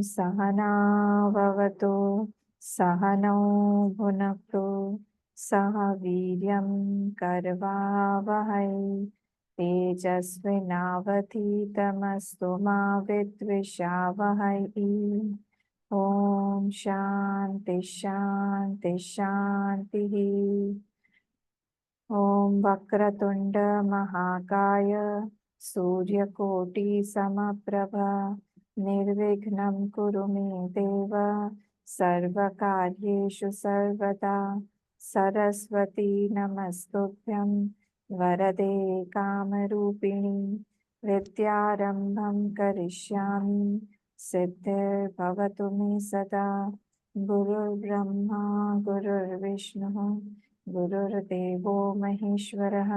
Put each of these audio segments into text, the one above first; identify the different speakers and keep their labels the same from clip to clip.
Speaker 1: सहना भवतु सहनौ भुनक्तु सह वीर्यं करवावहै तेजस्विनावधीतमस्तु मा विद्विषावहै। ओम शांति शांति शांति। ओम वक्रतुंड महाकाय सूर्यकोटि समप्रभा निर्विघ्नं कुरु मे देव सर्वकार्येषु सर्वदा। सरस्वती नमस्तुभ्यं वरदे कामरूपिणी विद्यारम्भं करिष्यामि सिद्धिर्भवतु मे सदा। गुरुर्ब्रह्मा गुरुर्विष्णुः गुरुर्देवो महेश्वरः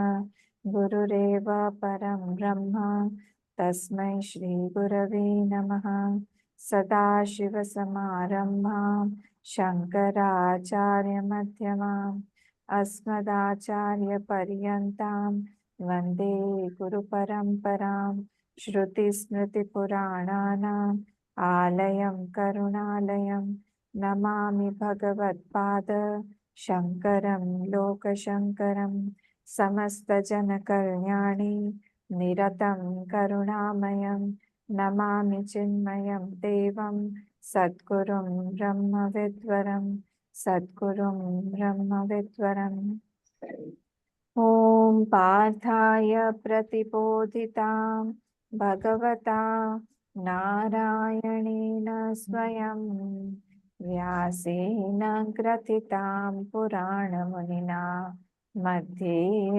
Speaker 1: गुरुरेव परं ब्रह्म तस्मै श्री गुरवे नमः। सदाशिवसमारम्भां शङ्कराचार्यमध्यमाम् अस्मदाचार्यपर्यन्तां वन्दे गुरुपरम्परां। श्रुतिस्मृतिपुराणानाम् आलयं करुणालयं नमामि भगवत्पाद शङ्करं लोकशङ्करं। समस्तजनकल्याणे निरतं करुणामयं नमामि चिन्मयं देवं सद्गुरुं ब्रह्मविद्वरं सद्गुरुं ब्रह्मविद्वरम्। ॐ पार्थाय प्रतिबोधितां भगवता नारायणेन स्वयं व्यासेन ग्रथितां पुराणमुनिना मध्ये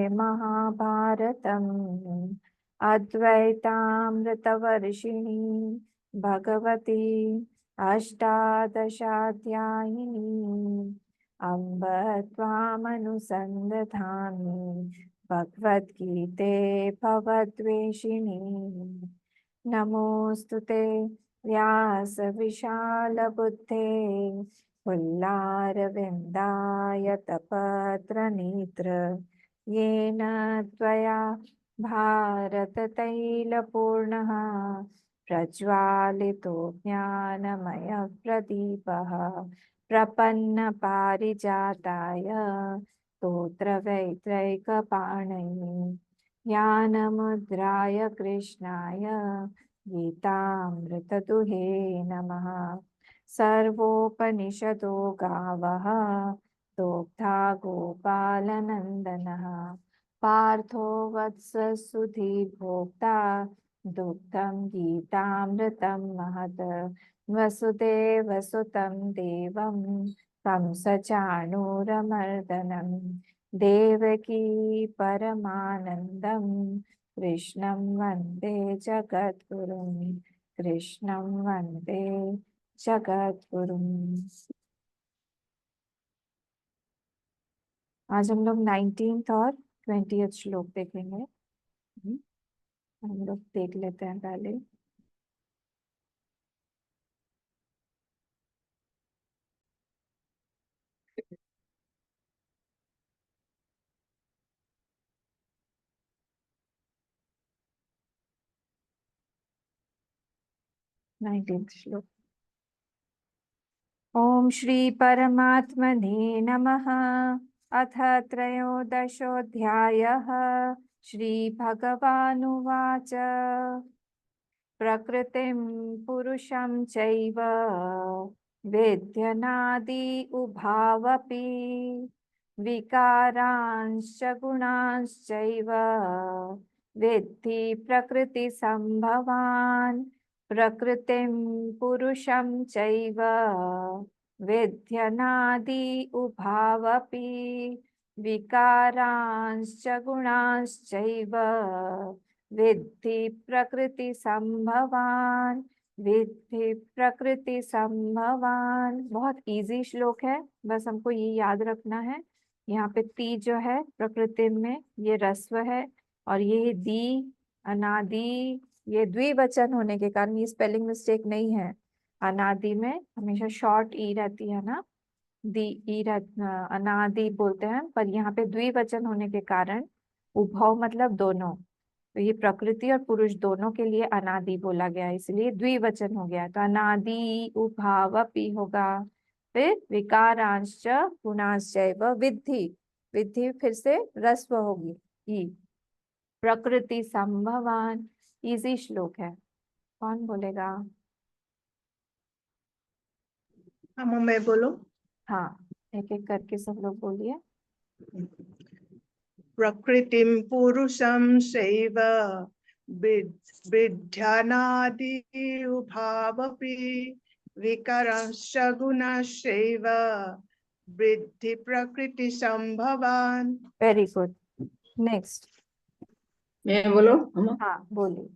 Speaker 1: महाभारतम् अद्वैतामृतवर्षिणी भगवती अष्टादशाध्यायिनी अम्ब त्वामनुसन्दधामि भगवद्गीते भवद्वेषिणी। नमोऽस्तुते व्यासविशालबुद्धे पुल्लारविन्दायतपत्रनेत्र येन त्वया भारततैलपूर्णः प्रज्वालितो ज्ञानमयः प्रदीपः प्रपन्नपारिजाताय स्तोत्रवैत्रैकपाणये ज्ञानमुद्राय कृष्णाय गीतामृतदुहे नमः। सर्वोपनिषदो गावः दोग्धा गोपालनन्दनः पार्थो वत्स सुधीर्भोक्ता दुग्धं गीतामृतं महत्। वसुदेवसुतं देवं कंसचाणूरमर्दनं देवकी परमानन्दं कृष्णं वन्दे जगद्गुरुं कृष्णं वन्दे जगद्गुरुं। आज हम लोग 19th और 20th श्लोक देखेंगे। हम लोग देख लेते हैं पहले। श्लोक। ओम श्री परमात्मने नमः। अथ त्रयोदशोऽध्यायः। श्री भगवानुवाच प्रकृतिं पुरुषं चैव वेद्यनादि उभावपि विकारांश्च गुणांश्चैव वेत्ति प्रकृतिसम्भवान्। प्रकृतिं पुरुषं चैव वेद्यनादि उभावपि विकारांश्च गुणांश्चैव विद्धि प्रकृति संभवान। विद्धि प्रकृति संभवान। बहुत इजी श्लोक है, बस हमको ये याद रखना है। यहाँ पे ती जो है प्रकृति में ये रस्व है और ये दी अनादि ये द्विवचन होने के कारण ये स्पेलिंग मिस्टेक नहीं है। अनादि में हमेशा शॉर्ट ई रहती है ना, दी ई अनादि बोलते हैं, पर यहाँ पे द्विवचन होने के कारण उभव मतलब दोनों, तो ये प्रकृति और पुरुष दोनों के लिए अनादि बोला गया है, इसलिए द्विवचन हो गया। तो अनादि उभावपि होगा। फिर विकारांश गुणांश्चैव विद्धि, विद्धि फिर से ह्रस्व होगी ई, प्रकृति संभवान। इजी श्लोक है, कौन बोलेगा?
Speaker 2: हम मैं बोलो।
Speaker 1: हाँ, एक एक करके सब लोग बोलिए।
Speaker 2: प्रकृतिम पुरुषम शैव विद्यानादि उभावपि विकारांश गुणांश्चैव वृद्धि प्रकृति संभवान।
Speaker 1: Very good, next.
Speaker 3: मैं बोलो हम।
Speaker 1: हाँ बोलिए।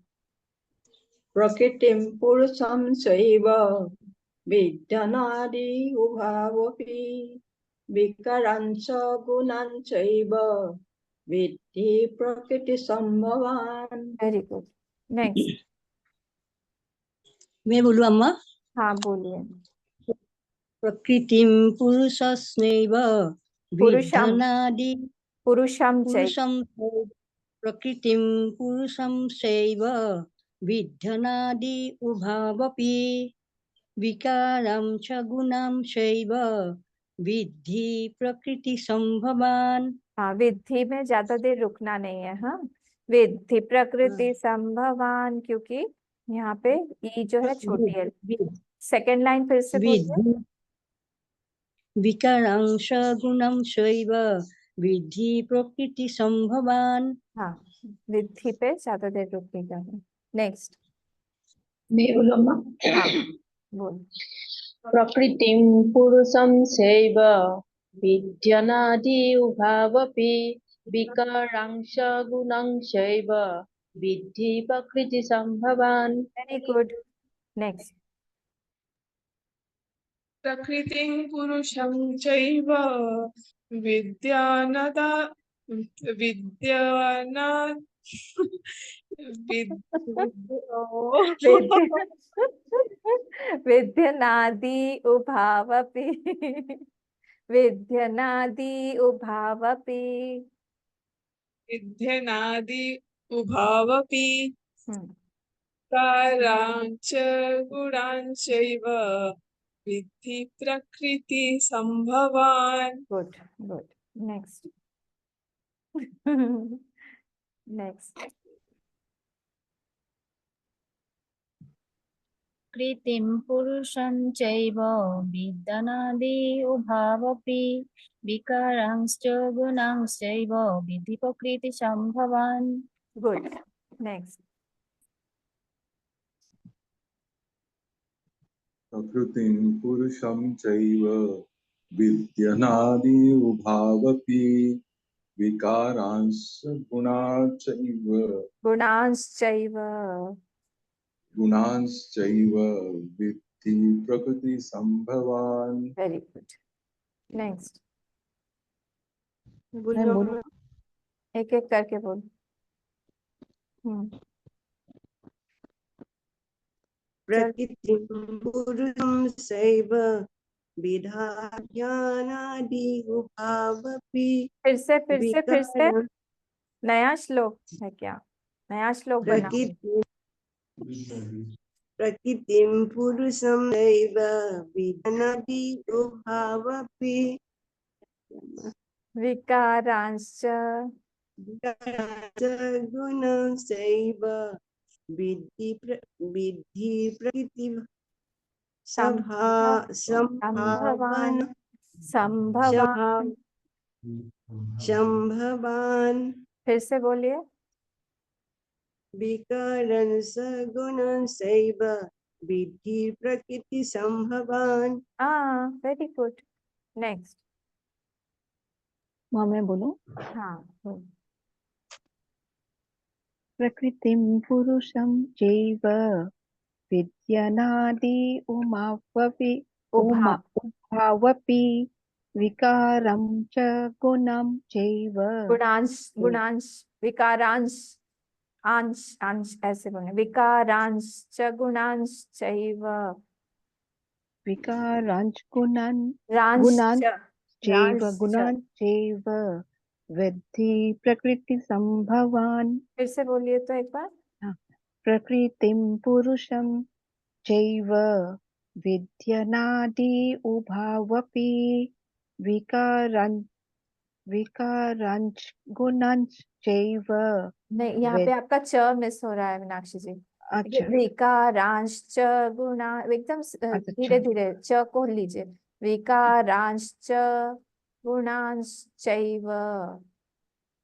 Speaker 3: प्रकृतिं पुरुषं चैव विद्यनादि उभावपि विकारांश गुणांश्चैव विद्धि प्रकृति संभवान।
Speaker 1: Very good, next.
Speaker 4: मैं बोलूं अम्मा?
Speaker 1: हाँ बोलिए।
Speaker 4: प्रकृतिं पुरुषस्नैव
Speaker 1: पुरुषम,
Speaker 4: विद्यनादि
Speaker 1: पुरुषम चैव,
Speaker 4: पुरुषं प्रकृतिं पुरुषं चैव विद्यनादि उभावपि विकारं च गुणं चैव विद्धि प्रकृति संभवान।
Speaker 1: हाँ विद्धि में ज्यादा देर रुकना नहीं है। हाँ, विद्धि प्रकृति संभवान, क्योंकि यहाँ पे ई जो है छोटी है। सेकेंड लाइन फिर से बोलिए।
Speaker 4: विद्धि विकारांश गुणं चैव विद्धि प्रकृति संभवान।
Speaker 1: हाँ, विद्धि पे ज्यादा देर रुकेगा। नेक्स्ट।
Speaker 3: मैं बोलो अम्मा।
Speaker 1: हाँ बोल।
Speaker 5: प्रकृतिं पुरुषं चैव विद्यनादि उभावपि विकारांश गुणांश्चैव विद्धि प्रकृति संभवान्।
Speaker 1: Very good, next.
Speaker 2: प्रकृतिं पुरुषं चैव विद्यानादा विद्याना
Speaker 1: विध्यनादि उभावपि, विध्यनादि उभावपि।
Speaker 2: विद्यनादि उभावपि कारांच गुणांचैव विद्धि प्रकृति संभवान्।
Speaker 1: Good good, next. नेक्स्ट।
Speaker 6: कृतिं पुरुषं चैव विद्यनादि उभावपि विकारांश्च गुणांश्चैव विद्धि प्रकृति संभवान्।
Speaker 1: Good, next.
Speaker 7: प्रकृतिं पुरुषं चैव विद्यनादि उभावपि विकारांश गुणांश्चैव विद्धि प्रकृति संभवान्।
Speaker 1: Very good, next.
Speaker 4: मैं बोलूं?
Speaker 1: एक एक करके बोल।
Speaker 8: प्रकृतिं पुरुषं चैव विद्यनादि उभावपि
Speaker 1: फिर से नया श्लोक है क्या? नया श्लोक बना।
Speaker 8: प्रकृतिं पुरुषं चैव विद्यनादि उभावपि
Speaker 1: विकारांश्च
Speaker 8: गुणांश्चैव विद्धि प्रकृति संभवान।
Speaker 1: फिर से बोलिए।
Speaker 8: विकारांश गुणांश्चैव विद्धि प्रकृति संभवान।
Speaker 1: Very good, next.
Speaker 9: मैं बोलूं?
Speaker 1: हाँ बोल।
Speaker 9: प्रकृतिं पुरुषं चैव विद्यनादि उभावपि विकारं च गुणं चैव
Speaker 1: गुणांश विकारांश अंश ऐसे बोले। विकारांश च गुणांश चैव
Speaker 9: विकारांश गुणांश्चैव विद्धि प्रकृतिसम्भवान्।
Speaker 1: फिर से बोलिए तो एक बार।
Speaker 9: प्रकृतिं पुरुषं चैव विद्यनादि उभावपि विकारांच गुणांच चैव।
Speaker 1: नहीं, यहाँ पे
Speaker 9: विद
Speaker 1: आपका च मिस हो रहा है मीनाक्षी जी।
Speaker 9: अच्छा
Speaker 1: विकारांश्च गुणा, एकदम
Speaker 9: अच्छा
Speaker 1: धीरे धीरे च को लीजिए। विकारांश्च गुणांश्चैव।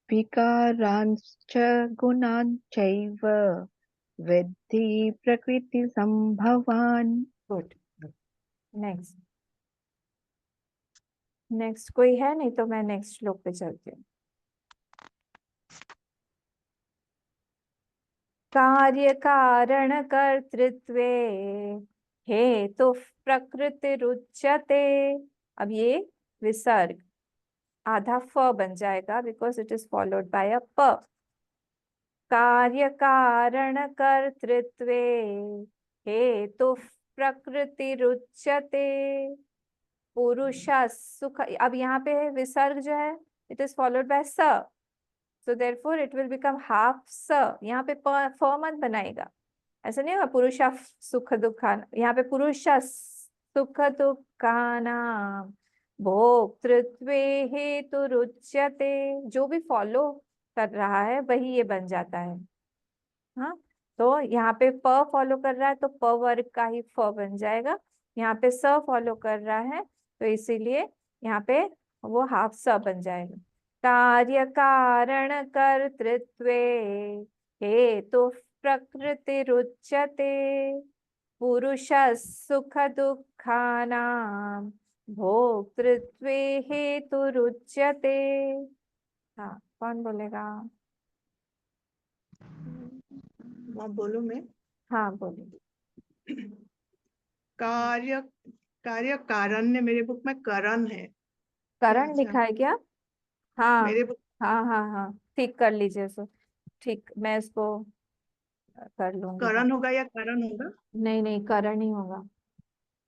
Speaker 9: विकारांश्च गुणांचैव विद्धि प्रकृतिसम्भवान्।
Speaker 1: गुड। नेक्स्ट। नेक्स्ट कोई है? नहीं तो मैं नेक्स्ट श्लोक पे चलती हूँ। कार्य कारण कर्तृत्वे हेतु प्रकृतिरुच्यते। अब ये विसर्ग आधा फ बन जाएगा because it is followed by a प। कार्य कारण कर्तृत्वे हेतु प्रकृतिरुच्यते। पुरुष सुख, अब यहाँ पे विसर्ग जो है इट इज फॉलोड बाय स, so therefore it will become half स। यहाँ पे फ मत बनाएगा, ऐसा नहीं होगा पुरुष सुख दुखान। यहाँ पे पुरुष सुख दुखाना भोक्तृत्वे हेतु रुच्यते। जो भी फॉलो कर रहा है वही ये बन जाता है। हाँ, तो यहाँ पे प फॉलो कर रहा है तो प वर्ग का ही फ बन जाएगा। यहाँ पे स फॉलो कर रहा है तो इसीलिए यहाँ पे वो हाफ स बन जाएगा। कार्य कारण कर्तृत्वे हेतु प्रकृतिरुच्यते। पुरुष सुख दुखानां भोक्तृत्वे हेतुरुच्यते। हाँ, कौन बोलेगा?
Speaker 8: बोलूं मैं?
Speaker 1: हाँ बोलिए।
Speaker 8: कार्य कार्य कारण ने मेरे बुक में करण है।
Speaker 1: करण लिखा है क्या? हाँ
Speaker 8: मेरे बुक
Speaker 1: हाँ हाँ हाँ, ठीक कर लीजिए सो। ठीक, मैं इसको कर लूंगी। हाँ,
Speaker 8: करण होगा या करण होगा?
Speaker 1: नहीं नहीं, करण ही होगा।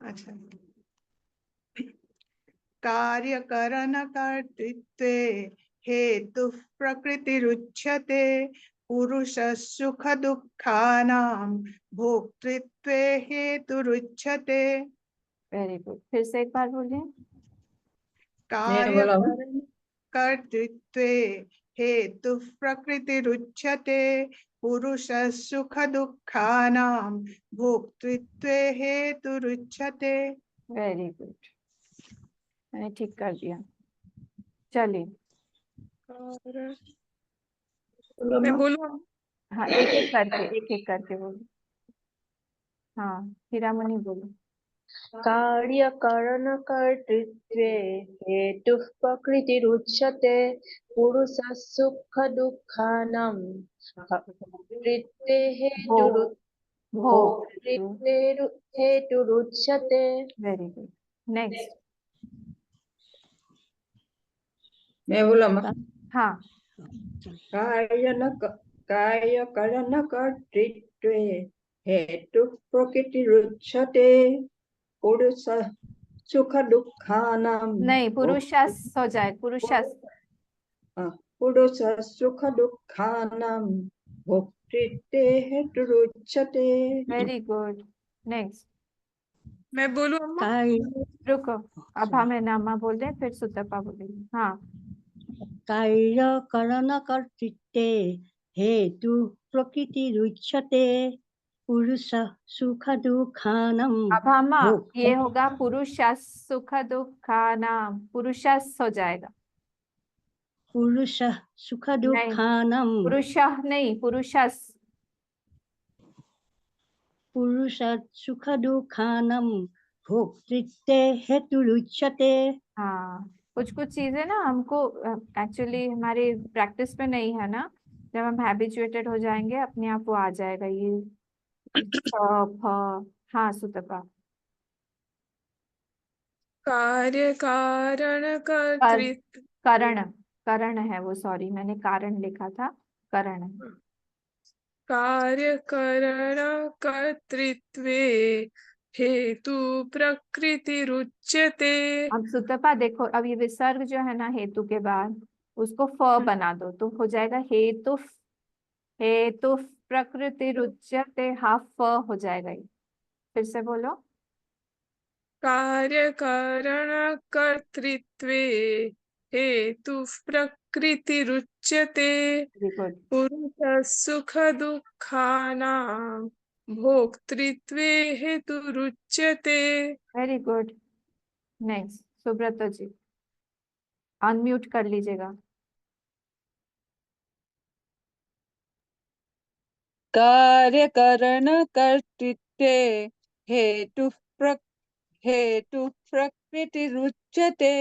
Speaker 8: अच्छा। कार्य करण कर्तृत्वे हेतु प्रकृतिरुच्यते। पुरुष सुख दुखानां भोक्तृत्वे हेतुरुच्यते।
Speaker 1: वेरी गुड, फिर से एक बार बोलिए।
Speaker 3: मैं
Speaker 8: कार्य
Speaker 3: बोला हूँ।
Speaker 8: करण कर्तृत्वे हेतु प्रकृतिरुच्यते। पुरुष सुख दुखानां भोक्तृत्वे हेतुरुच्यते।
Speaker 1: वेरी गुड, मैंने ठीक कर दिया। चलिए।
Speaker 2: मैं बोलूँ?
Speaker 1: हाँ, एक एक करके बोलो। हाँ, हीरामणि बोलो।
Speaker 5: कार्य करण कर्तृत्वे हेतु प्रकृतिरुच्यते। पुरुष सुख दुखानां भोक्तृत्वे
Speaker 1: भोग।
Speaker 5: भोक्तृत्वे हेतुरुच्यते।
Speaker 1: Very good. नेक्स्ट।
Speaker 3: मैं बोला माँ।
Speaker 1: हाँ,
Speaker 3: कार्य करण कर्तृत्वे हेतु प्रकृतिरुच्यते। पुरुष सुख दुखानां
Speaker 1: नहीं, पुरुषस हो जाए, पुरुषस।
Speaker 3: पुरुष सुख दुखानां भोक्तृत्वे हेतुरुच्यते।
Speaker 1: Very good. नेक्स्ट।
Speaker 2: मैं बोलूँ अम्मा?
Speaker 4: कार्य
Speaker 1: रुको, अब हमें नामा बोल रहे हैं, फिर सुतपा बोलेंगे। हाँ,
Speaker 4: कार्य करण कर्तृत्वे हेतु प्रकृतिरुच्यते। पुरुष सुख दुखानां
Speaker 1: अब हम
Speaker 4: भोक्तृ
Speaker 1: ये होगा पुरुषस सुख दुखानां, पुरुषस हो जाएगा।
Speaker 4: पुरुष सुख
Speaker 1: नहीं,
Speaker 4: दुखानां
Speaker 1: पुरुष नहीं, पुरुषस।
Speaker 4: पुरुष सुख दुखानां भोक्तृत्वे हेतुरुच्यते।
Speaker 1: हाँ, कुछ कुछ चीजें ना हमको एक्चुअली हमारी प्रैक्टिस में नहीं है ना। जब हम हैबिचुएटेड हो जाएंगे अपने आप वो आ जाएगा ये फ फ। हाँ सुतपा।
Speaker 2: कार्य कारण
Speaker 1: कर
Speaker 2: कर्तृत्व
Speaker 1: करण, करण है वो, सॉरी मैंने कारण लिखा था, करण है।
Speaker 2: कार्य करण कर्तृत्वे हेतु प्रकृतिरुच्यते।
Speaker 1: अब सुतपा देखो, अब ये विसर्ग जो है ना हेतु के बाद, उसको फ बना दो तो हो जाएगा हेतु। हेतु प्रकृति रुच्यते, हाफ फ हो जाएगा ये। फिर से बोलो।
Speaker 2: कार्य कारण कर्तृत्वे हेतु प्रकृतिरुच्यते।
Speaker 1: Very good.
Speaker 2: पुरुष सुख दुःखानां भोक्तृत्वे हेतुरुच्यते।
Speaker 1: Very good. Next Subrata ji, unmute कर लीजिएगा।
Speaker 10: कार्यकरण कर्तृत्वे हेतु हेतु प्रकृतिरुच्यते।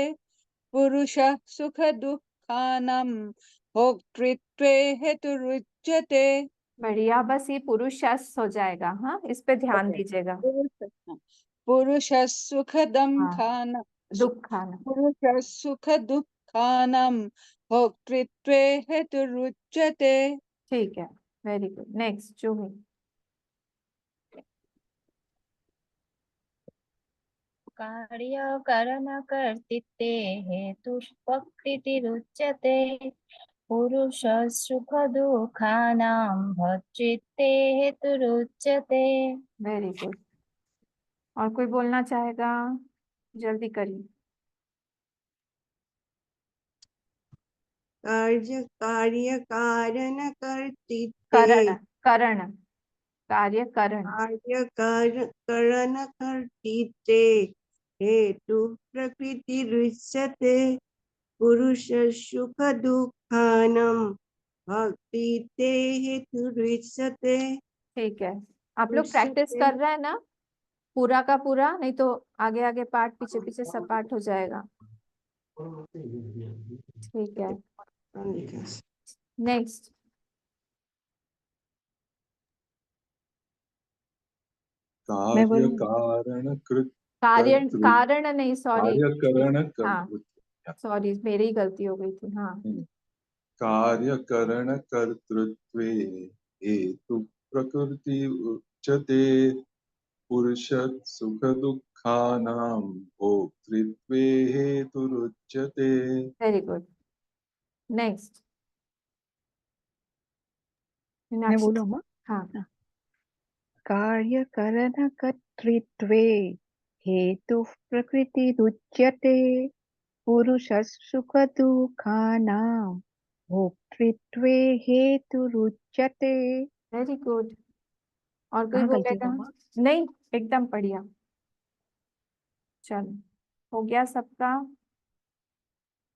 Speaker 10: पुरुषः सुख दुःखानां भोक्तृत्वे हेतुरुच्यते।
Speaker 1: बढ़िया, बस ये पुरुषस हो जाएगा। हाँ, इस पे ध्यान दीजिएगा।
Speaker 10: पुरुषः सुख
Speaker 1: हाँ, दुःखान।
Speaker 10: पुरुषः सुख दुःखानां भोक्तृत्वे हेतुरुच्यते।
Speaker 1: ठीक है, वेरी गुड। नेक्स्ट जूही।
Speaker 6: कार्यकरणकर्तृत्वे हेतुष्प्रकृतिरुच्यते। पुरुषः सुखदुःखानां भोक्तृत्वे हेतुरुच्यते।
Speaker 1: Very good. और कोई बोलना चाहेगा? जल्दी करिए।
Speaker 11: कार्य कार्य कारण कर्तृत्वे
Speaker 1: करण, करण, कार्य करण।
Speaker 11: कार्य करण कर्तृत्वे हेतु प्रकृति रुच्यते। पुरुष सुख दुःखानां भक्तिते हेतु रुच्यते।
Speaker 1: ठीक है, आप लोग प्रैक्टिस कर रहे हैं ना पूरा का पूरा? नहीं तो आगे आगे पार्ट, पीछे पीछे सब पार्ट हो जाएगा। ठीक है, नेक्स्ट।
Speaker 9: मैं
Speaker 7: कार्य
Speaker 9: बोलूँ?
Speaker 7: कारण कृत
Speaker 1: कार्य
Speaker 7: कर्तृ
Speaker 1: कारण नहीं, सॉरी।
Speaker 7: कार्यकरण
Speaker 1: हाँ,
Speaker 7: कर्तृत्व।
Speaker 1: सॉरी, मेरी ही गलती हो गई थी। हाँ,
Speaker 7: कार्यकरण कर्तृत्वे हेतु प्रकृति उच्यते। पुरुष सुख दुःखानां भोक्तृत्वे हेतुरुच्यते।
Speaker 1: Very good. नेक्स्ट
Speaker 9: मैं
Speaker 1: मीनाक्षी।
Speaker 9: बोलूँ अम्मा?
Speaker 1: हाँ,
Speaker 9: कार्य करण कर्तृत्वे हेतु प्रकृतिरुच्यते। पुरुषः सुख दुःखानां भोक्तृत्वे हेतुरुच्यते।
Speaker 1: Very good. और कोई
Speaker 9: कहाँ गलती
Speaker 1: बोलेगा?
Speaker 9: हुआ अम्मा?
Speaker 1: नहीं, एकदम बढ़िया। चलो, हो गया सबका।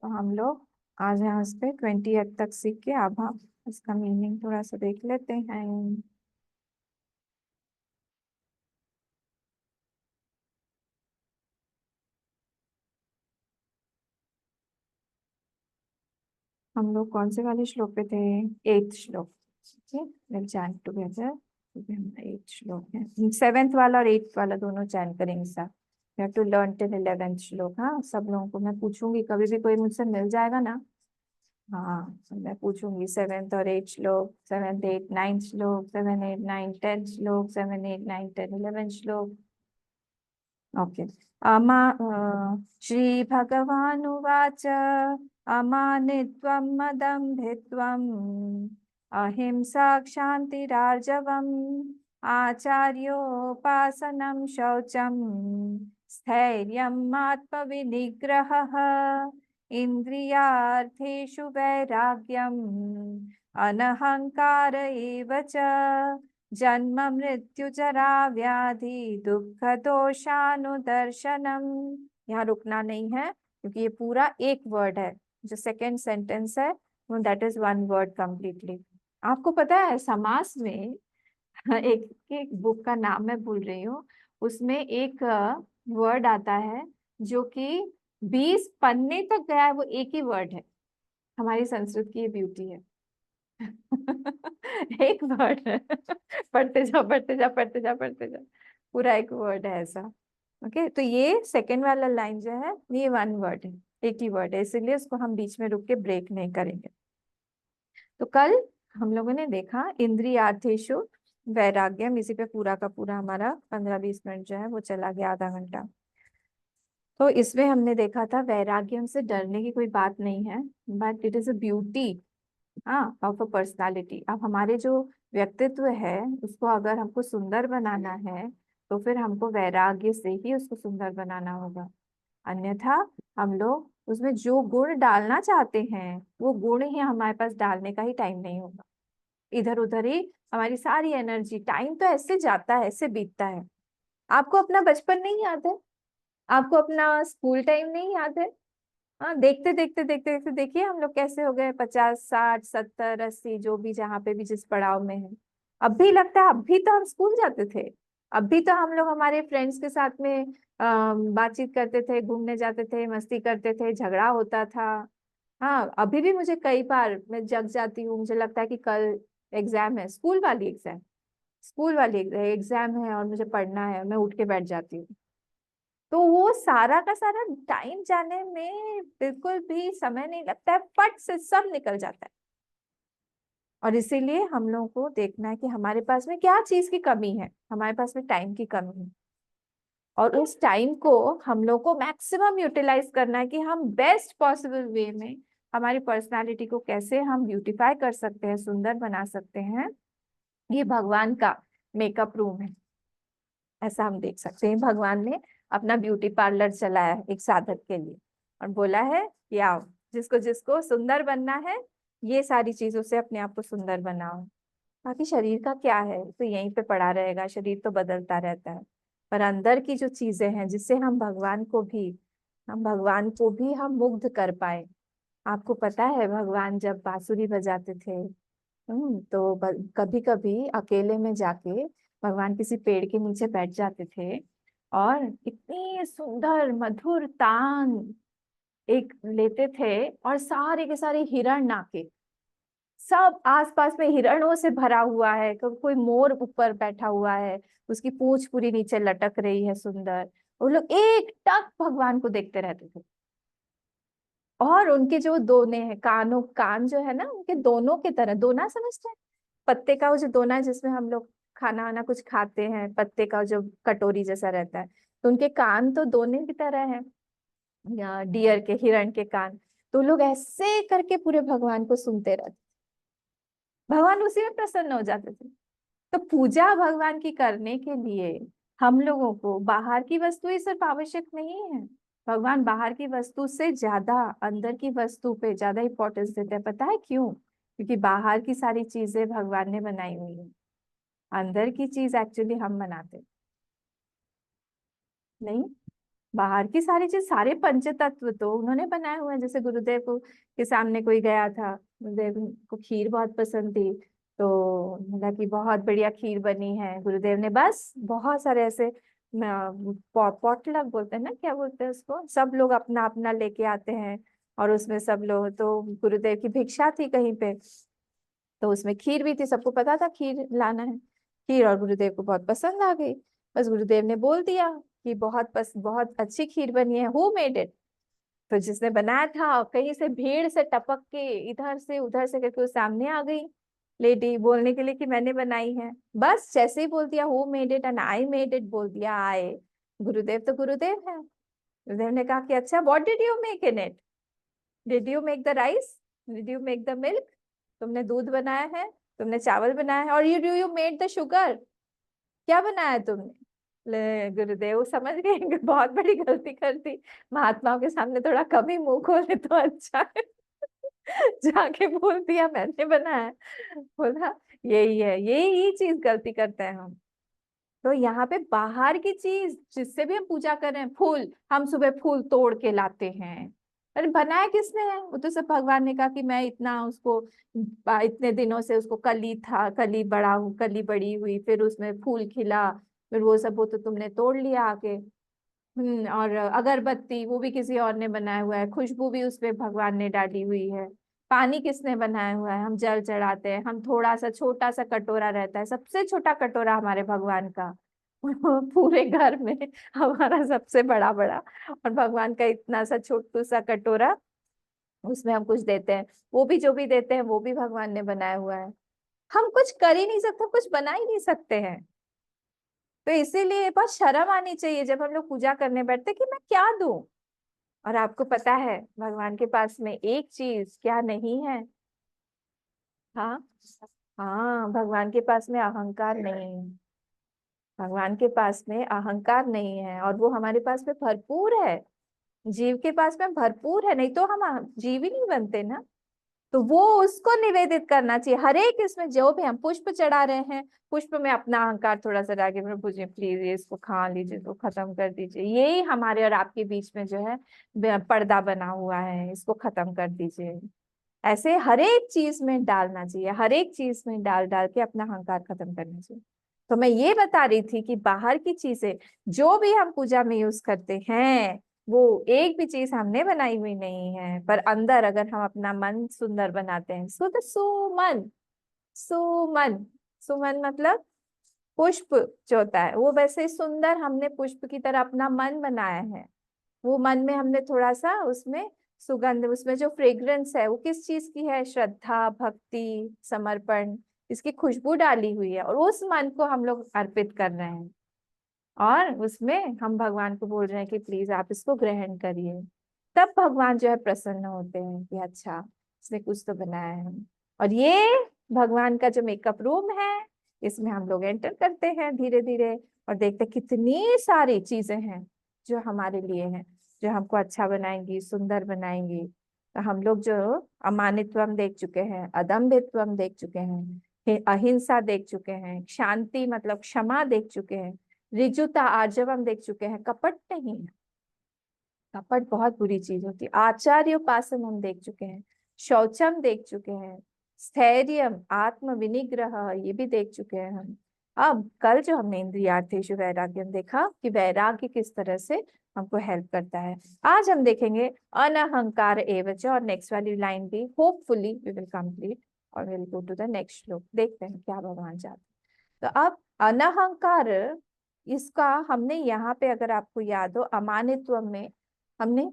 Speaker 1: तो हम लोग आज यहाँ पे 20 तक सीख के अब हम इसका मीनिंग थोड़ा सा देख लेते हैं। हम लोग कौन से वाले श्लोक पे थे? 8th श्लोक। ठीक, चैंट टुगेदर। हम 8th श्लोक है, 7th वाला और 8th वाला दोनों चैंट करेंगे sir. You have to learn till 11th shloka. हाँ, सब लोगों को मैं पूछूंगी, कभी भी कोई मुझसे मिल जाएगा ना। हाँ, तो मैं पूछूंगी 7th और 8th श्लोक, 7th 8th 9th श्लोक, 7 8 9 10th श्लोक, 7 8 9 10 11th श्लोक। ओके। श्री भगवानुवाच अमानित्वं मदम्भित्वम् अहिंसा क्षान्तिरार्जवम् आचार्योपासनं शौचं स्थैर्यम् आत्मविनिग्रहः इन्द्रियार्थेषु वैराग्यम् अनहंकार एव च जन्म मृत्यु जरा व्याधि दुख दोषानुदर्शनम। यहाँ रुकना नहीं है क्योंकि ये पूरा एक वर्ड है। जो सेकंड सेंटेंस है वो that is one word completely. आपको पता है समास में एक बुक का नाम मैं भूल रही हूँ, उसमें एक वर्ड आता है जो कि 20 पन्ने तक गया है, वो एक ही वर्ड है। हमारी संस्कृत की ये ब्यूटी है। एक वर्ड है, पढ़ते जाओ पढ़ते जाओ पढ़ते जाओ पढ़ते जाओ, पूरा एक वर्ड है ऐसा। ओके, तो ये सेकंड वाला लाइन जो है ये वन वर्ड है, एक ही वर्ड है, इसीलिए उसको हम बीच में रुक के ब्रेक नहीं करेंगे। तो कल हम लोगों ने देखा इंद्रियार्थेषु वैराग्यम, इसी पे पूरा का पूरा हमारा 15-20 मिनट जो है वो चला गया, आधा घंटा। तो इसमें हमने देखा था वैराग्य से डरने की कोई बात नहीं है, but it is a beauty of a personality. अब हमारे जो व्यक्तित्व है उसको अगर हमको सुंदर बनाना है तो फिर हमको वैराग्य से ही उसको सुंदर बनाना होगा। अन्यथा हम लोग उसमें जो गुण डालना चाहते हैं वो गुण ही हमारे पास डालने का ही टाइम नहीं होगा। इधर उधर ही हमारी सारी एनर्जी, टाइम तो ऐसे जाता है, ऐसे बीतता है। आपको अपना बचपन नहीं याद है? आपको अपना स्कूल टाइम नहीं याद है? हाँ, देखते देखते देखते देखते देखिए हम लोग कैसे हो गए, 50 60 70 80, जो भी जहाँ पे भी जिस पड़ाव में है। अब भी लगता है अब भी तो हम स्कूल जाते थे, अब भी तो हम लोग हमारे फ्रेंड्स के साथ में बातचीत करते थे, घूमने जाते थे, मस्ती करते थे, झगड़ा होता था। हाँ, अभी भी मुझे कई बार मैं जग जाती हूँ, मुझे लगता है कि कल एग्जाम है, स्कूल वाली एग्जाम, स्कूल वाली एग्जाम है और मुझे पढ़ना है, मैं उठ के बैठ जाती हूँ। तो वो सारा का सारा टाइम जाने में बिल्कुल भी समय नहीं लगता है, फट से सब निकल जाता है। और इसीलिए हम लोगों को देखना है कि हमारे पास में क्या चीज की कमी है, हमारे पास में टाइम की कमी है, और उस टाइम को हम लोग को मैक्सिमम यूटिलाइज करना है कि हम बेस्ट पॉसिबल वे में हमारी पर्सनालिटी को कैसे हम ब्यूटिफाई कर सकते हैं, सुंदर बना सकते हैं। ये भगवान का मेकअप रूम है, ऐसा हम देख सकते हैं। भगवान ने अपना ब्यूटी पार्लर चलाया है एक साधक के लिए और बोला है कि आओ, जिसको जिसको सुंदर बनना है ये सारी चीजों से अपने आप को सुंदर बनाओ। बाकी शरीर का क्या है, तो यहीं पे पड़ा रहेगा, शरीर तो बदलता रहता है। पर अंदर की जो चीजें हैं जिससे हम भगवान को भी हम मुग्ध कर पाए। आपको पता है भगवान जब बांसुरी बजाते थे, तो कभी कभी अकेले में जाके भगवान किसी पेड़ के नीचे बैठ जाते थे और इतनी सुंदर मधुर तान एक लेते थे, और सारे के सारे हिरण नाके, सब आसपास में हिरणों से भरा हुआ है, कोई मोर ऊपर बैठा हुआ है, उसकी पूंछ पूरी नीचे लटक रही है सुंदर। वो लोग एक टक भगवान को देखते रहते थे। और उनके जो दोने हैं, कान जो है ना, उनके दोनों की तरह, दोना समझते हैं, पत्ते का वो जो दोना है जिसमें हम लोग खाना वाना कुछ खाते हैं, पत्ते का जो कटोरी जैसा रहता है, तो उनके कान तो दोने की तरह है, या डियर के, हिरण के कान। तो लोग ऐसे करके पूरे भगवान को सुनते रहते, भगवान उसी में प्रसन्न हो जाते थे। तो पूजा भगवान की करने के लिए हम लोगों को बाहर की वस्तु ही सिर्फ आवश्यक नहीं है। भगवान बाहर की वस्तु से ज्यादा अंदर की वस्तु पे ज्यादा इंपॉर्टेंस देते हैं। पता है क्यों? क्योंकि बाहर की सारी चीजें भगवान ने बनाई हुई है, अंदर की चीज एक्चुअली हम बनाते नहीं। बाहर की सारी चीज, सारे पंच तत्व तो उन्होंने बनाए हुए हैं। जैसे गुरुदेव को के सामने कोई गया था, गुरुदेव को खीर बहुत पसंद थी, तो बोला कि बहुत बढ़िया खीर बनी है। गुरुदेव ने बस बहुत सारे ऐसे पॉटलक बोलते हैं ना, क्या बोलते हैं उसको, सब लोग अपना अपना लेके आते हैं और उसमें सब लोग, तो गुरुदेव की भिक्षा थी कहीं पे, तो उसमें खीर भी थी, सबको पता था खीर लाना है खीर, और गुरुदेव को बहुत पसंद आ गई। बस गुरुदेव ने बोल दिया कि बहुत अच्छी खीर बनी है, हु मेड इट। तो जिसने बनाया था कहीं से भीड़ से टपक के इधर से उधर से करके वो सामने आ गई लेडी बोलने के लिए कि मैंने बनाई है। बस जैसे ही बोल दिया who made it and I made it, बोल दिया आए, गुरुदेव तो गुरुदेव है। गुरुदेव ने कहा कि अच्छा, what did you make in it? Did you make the rice? Did you make the milk? तुमने दूध बनाया है, तुमने चावल बनाया है, और यू मेड द शुगर? क्या बनाया है तुमने? ले गुरुदेव समझ गए कि बहुत बड़ी गलती कर दी, महात्माओं के सामने थोड़ा कम ही मुंह खोले तो अच्छा है। जाके बोल दिया मैंने बनाया है। बोला यही है, यही चीज गलती करते हैं हम। तो यहाँ पे बाहर की चीज जिससे भी हम पूजा कर रहे हैं, फूल, हम सुबह फूल तोड़ के लाते हैं, अरे बनाया किसने है? वो तो सब भगवान ने कहा कि मैं इतना उसको इतने दिनों से उसको कली था, कली बड़ी हुई, फिर उसमें फूल खिला, फिर वो सब वो तो तुमने तोड़ लिया आके। और अगरबत्ती वो भी किसी और ने बनाया हुआ है, खुशबू भी उसपे भगवान ने डाली हुई है। पानी किसने बनाया हुआ है? हम जल चढ़ाते हैं, हम थोड़ा सा छोटा सा कटोरा रहता है, सबसे छोटा कटोरा हमारे भगवान का। पूरे घर में हमारा सबसे बड़ा बड़ा, और भगवान का इतना सा छोटू सा कटोरा, उसमें हम कुछ देते हैं। वो भी जो भी देते हैं वो भी भगवान ने बनाया हुआ है। हम कुछ कर ही नहीं सकते, कुछ बना ही नहीं सकते हैं। तो इसीलिए बहुत शर्म आनी चाहिए जब हम लोग पूजा करने बैठते कि मैं क्या दूं। और आपको पता है भगवान के पास में एक चीज क्या नहीं है? हाँ, हाँ, भगवान के पास में अहंकार नहीं है। भगवान के पास में अहंकार नहीं है और वो हमारे पास में भरपूर है। जीव के पास में भरपूर है, नहीं तो हम जीव ही नहीं बनते ना। तो वो उसको निवेदित करना चाहिए। हर एक इसमें जो भी हम पुष्प चढ़ा रहे हैं, पुष्प में अपना अहंकार थोड़ा सा डाल के प्रभु जी प्लीज ये इसको खा लीजिए, इसको खत्म कर दीजिए, यही हमारे और आपके बीच में जो है पर्दा बना हुआ है, इसको खत्म कर दीजिए। ऐसे हर एक चीज में डालना चाहिए, हर एक चीज में डाल डाल के अपना अहंकार खत्म करना चाहिए। तो मैं ये बता रही थी कि बाहर की चीजें जो भी हम पूजा में यूज करते हैं वो एक भी चीज हमने बनाई हुई नहीं है, पर अंदर अगर हम अपना मन सुंदर बनाते हैं, शुद्ध सुमन, सुमन, सुमन मतलब पुष्प जो होता है वो वैसे सुंदर हमने पुष्प की तरह अपना मन बनाया है। वो मन में हमने थोड़ा सा उसमें सुगंध, उसमें जो फ्रेग्रेंस है वो किस चीज की है? श्रद्धा, भक्ति, समर्पण, इसकी खुशबू डाली हुई है और उस मन को हम लोग अर्पित कर रहे हैं। और उसमें हम भगवान को बोल रहे हैं कि प्लीज आप इसको ग्रहण करिए। तब भगवान जो है प्रसन्न होते हैं कि अच्छा इसने कुछ तो बनाया है। और ये भगवान का जो मेकअप रूम है, इसमें हम लोग एंटर करते हैं धीरे धीरे और देखते हैं कितनी सारी चीजें हैं जो हमारे लिए हैं, जो हमको अच्छा बनाएंगी, सुंदर बनाएंगी। तो हम लोग जो अमानित्व हम देख चुके हैं, अदम्भित्व हम देख चुके हैं, अहिंसा देख चुके हैं, शांति मतलब क्षमा देख चुके हैं, ऋजुता आर्जवम देख चुके हैं, कपट नहीं है। कपट बहुत बुरी चीज होती है। आचार्योपासम हम देख चुके हैं, शौचम देख चुके हैं, स्थैर्यम आत्म विनिग्रह ये भी देख चुके हैं हम। अब कल जो हमने इंद्रियार्थेषु वैराग्यम देखा कि वैराग्य किस तरह से हमको हेल्प करता है, आज हम देखेंगे अनहंकार एवच। और नेक्स्ट वाली लाइन भी होपफुली वी विल कंप्लीट और will go to the next shloka. देखते हैं क्या भगवान चाहते हैं। तो अब अनहंकार, इसका हमने यहाँ पे अगर आपको याद हो अमानित्व में हमने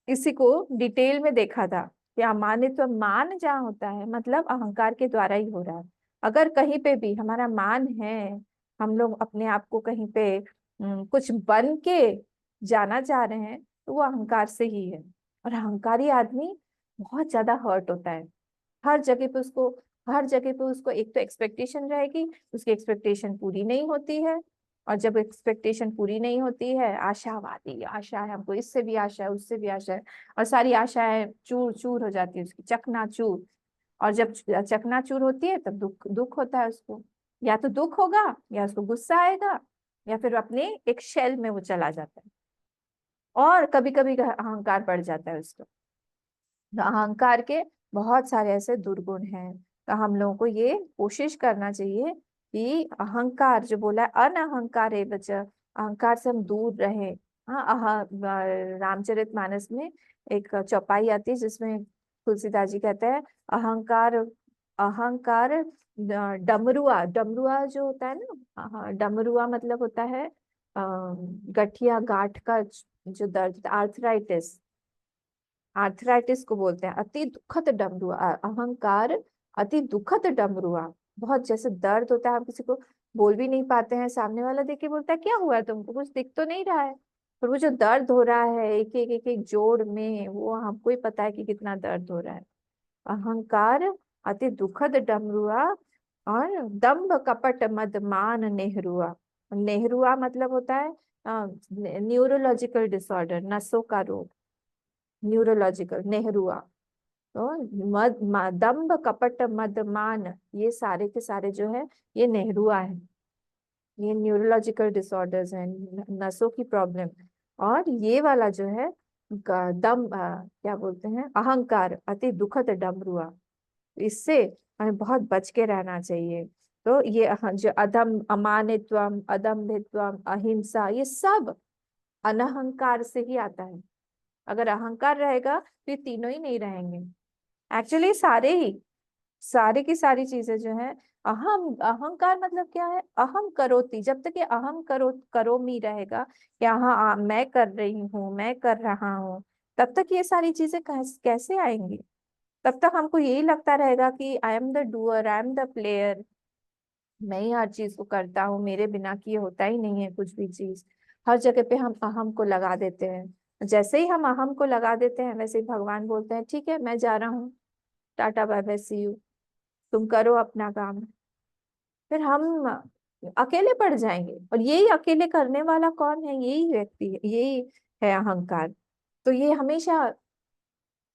Speaker 1: इसी को डिटेल में देखा था कि अमानित्व मान जहाँ होता है मतलब अहंकार के द्वारा ही हो रहा है। अगर कहीं पे भी हमारा मान है, हम लोग अपने आप को कहीं पे कुछ बन के जाना चाह रहे हैं, तो वो अहंकार से ही है। और अहंकारी आदमी बहुत ज्यादा हर्ट होता है। हर जगह पे उसको, हर जगह पे उसको एक तो एक्सपेक्टेशन रहेगी, उसकी एक्सपेक्टेशन पूरी नहीं होती है। और जब एक्सपेक्टेशन पूरी नहीं होती है, आशावादी, आशा है हमको, इससे भी आशा है, उससे भी आशा है, और सारी आशाएं चूर चूर हो जाती है उसकी, चकनाचूर। और जब चकनाचूर होती है तब दुख, दुख होता है उसको। या तो दुख होगा, या उसको गुस्सा आएगा, या फिर अपने एक शेल में वो चला जाता है। और कभी कभी अहंकार बढ़ जाता है उसको। तो अहंकार के बहुत सारे ऐसे दुर्गुण हैं। तो हम लोगों को ये कोशिश करना चाहिए कि अहंकार जो बोला है अनअहंकार एवच, अहंकार से हम दूर रहे। हाँ, रामचरितमानस में एक चौपाई आती है जिसमें तुलसीदास जी कहते हैं अहंकार, अहंकार डमरुआ, डमरुआ जो होता है ना, हाँ, डमरुआ मतलब होता है गठिया गांठ का जो दर्द, आर्थराइटिस, आर्थराइटिस को बोलते हैं अति दुखद डमरुआ। अहंकार अति दुखद डमरुआ, बहुत जैसे दर्द होता है, हम किसी को बोल भी नहीं पाते हैं, सामने वाला देख के बोलता है क्या हुआ है तुमको, कुछ दिख तो नहीं रहा है, पर वो जो दर्द हो रहा है एक एक एक एक जोड़ में, वो हमको ही पता है कि कितना दर्द हो रहा है। अहंकार अति दुखद डमरुआ। और दंभ कपट मद मान नेहरूआ, नेहरूआ मतलब होता है न्यूरोलॉजिकल डिसऑर्डर, नसों का रोग, न्यूरोलॉजिकल नेहरूआ। तो दंभ कपट मद मान, ये सारे के सारे जो है ये नेहरूआ है, ये न्यूरोलॉजिकल डिसऑर्डर्स हैं, नसों की प्रॉब्लम। और ये वाला जो है क्या बोलते हैं अहंकार अति दुखद डमरुआ, इससे हमें बहुत बच के रहना चाहिए। तो ये जो अधम, अमानित्वम, अदम्भित्वम, अहिंसा, ये सब अनहंकार से ही आता है। अगर अहंकार रहेगा तो ये तीनों ही नहीं रहेंगे। एक्चुअली सारे ही, सारी की सारी चीजें जो है, अहम, अहंकार मतलब क्या है? अहम करोति, जब तक ये अहम करोमी रहेगा कि हाँ मैं कर रही हूँ, मैं कर रहा हूँ, तब तक ये सारी चीजें कैसे आएंगी? तब तक हमको यही लगता रहेगा कि I am the doer, I am the player, मैं ही हर चीज को करता हूँ, मेरे बिना किए होता ही नहीं है कुछ भी चीज। हर जगह पे हम अहम को लगा देते हैं। जैसे ही हम अहम को लगा देते हैं वैसे ही भगवान बोलते हैं ठीक है मैं जा रहा हूँ, tata bye bye see you, तुम करो अपना काम। फिर हम अकेले पड़ जाएंगे, और यही अकेले करने वाला कौन है? यही व्यक्ति है, यही है अहंकार। तो ये हमेशा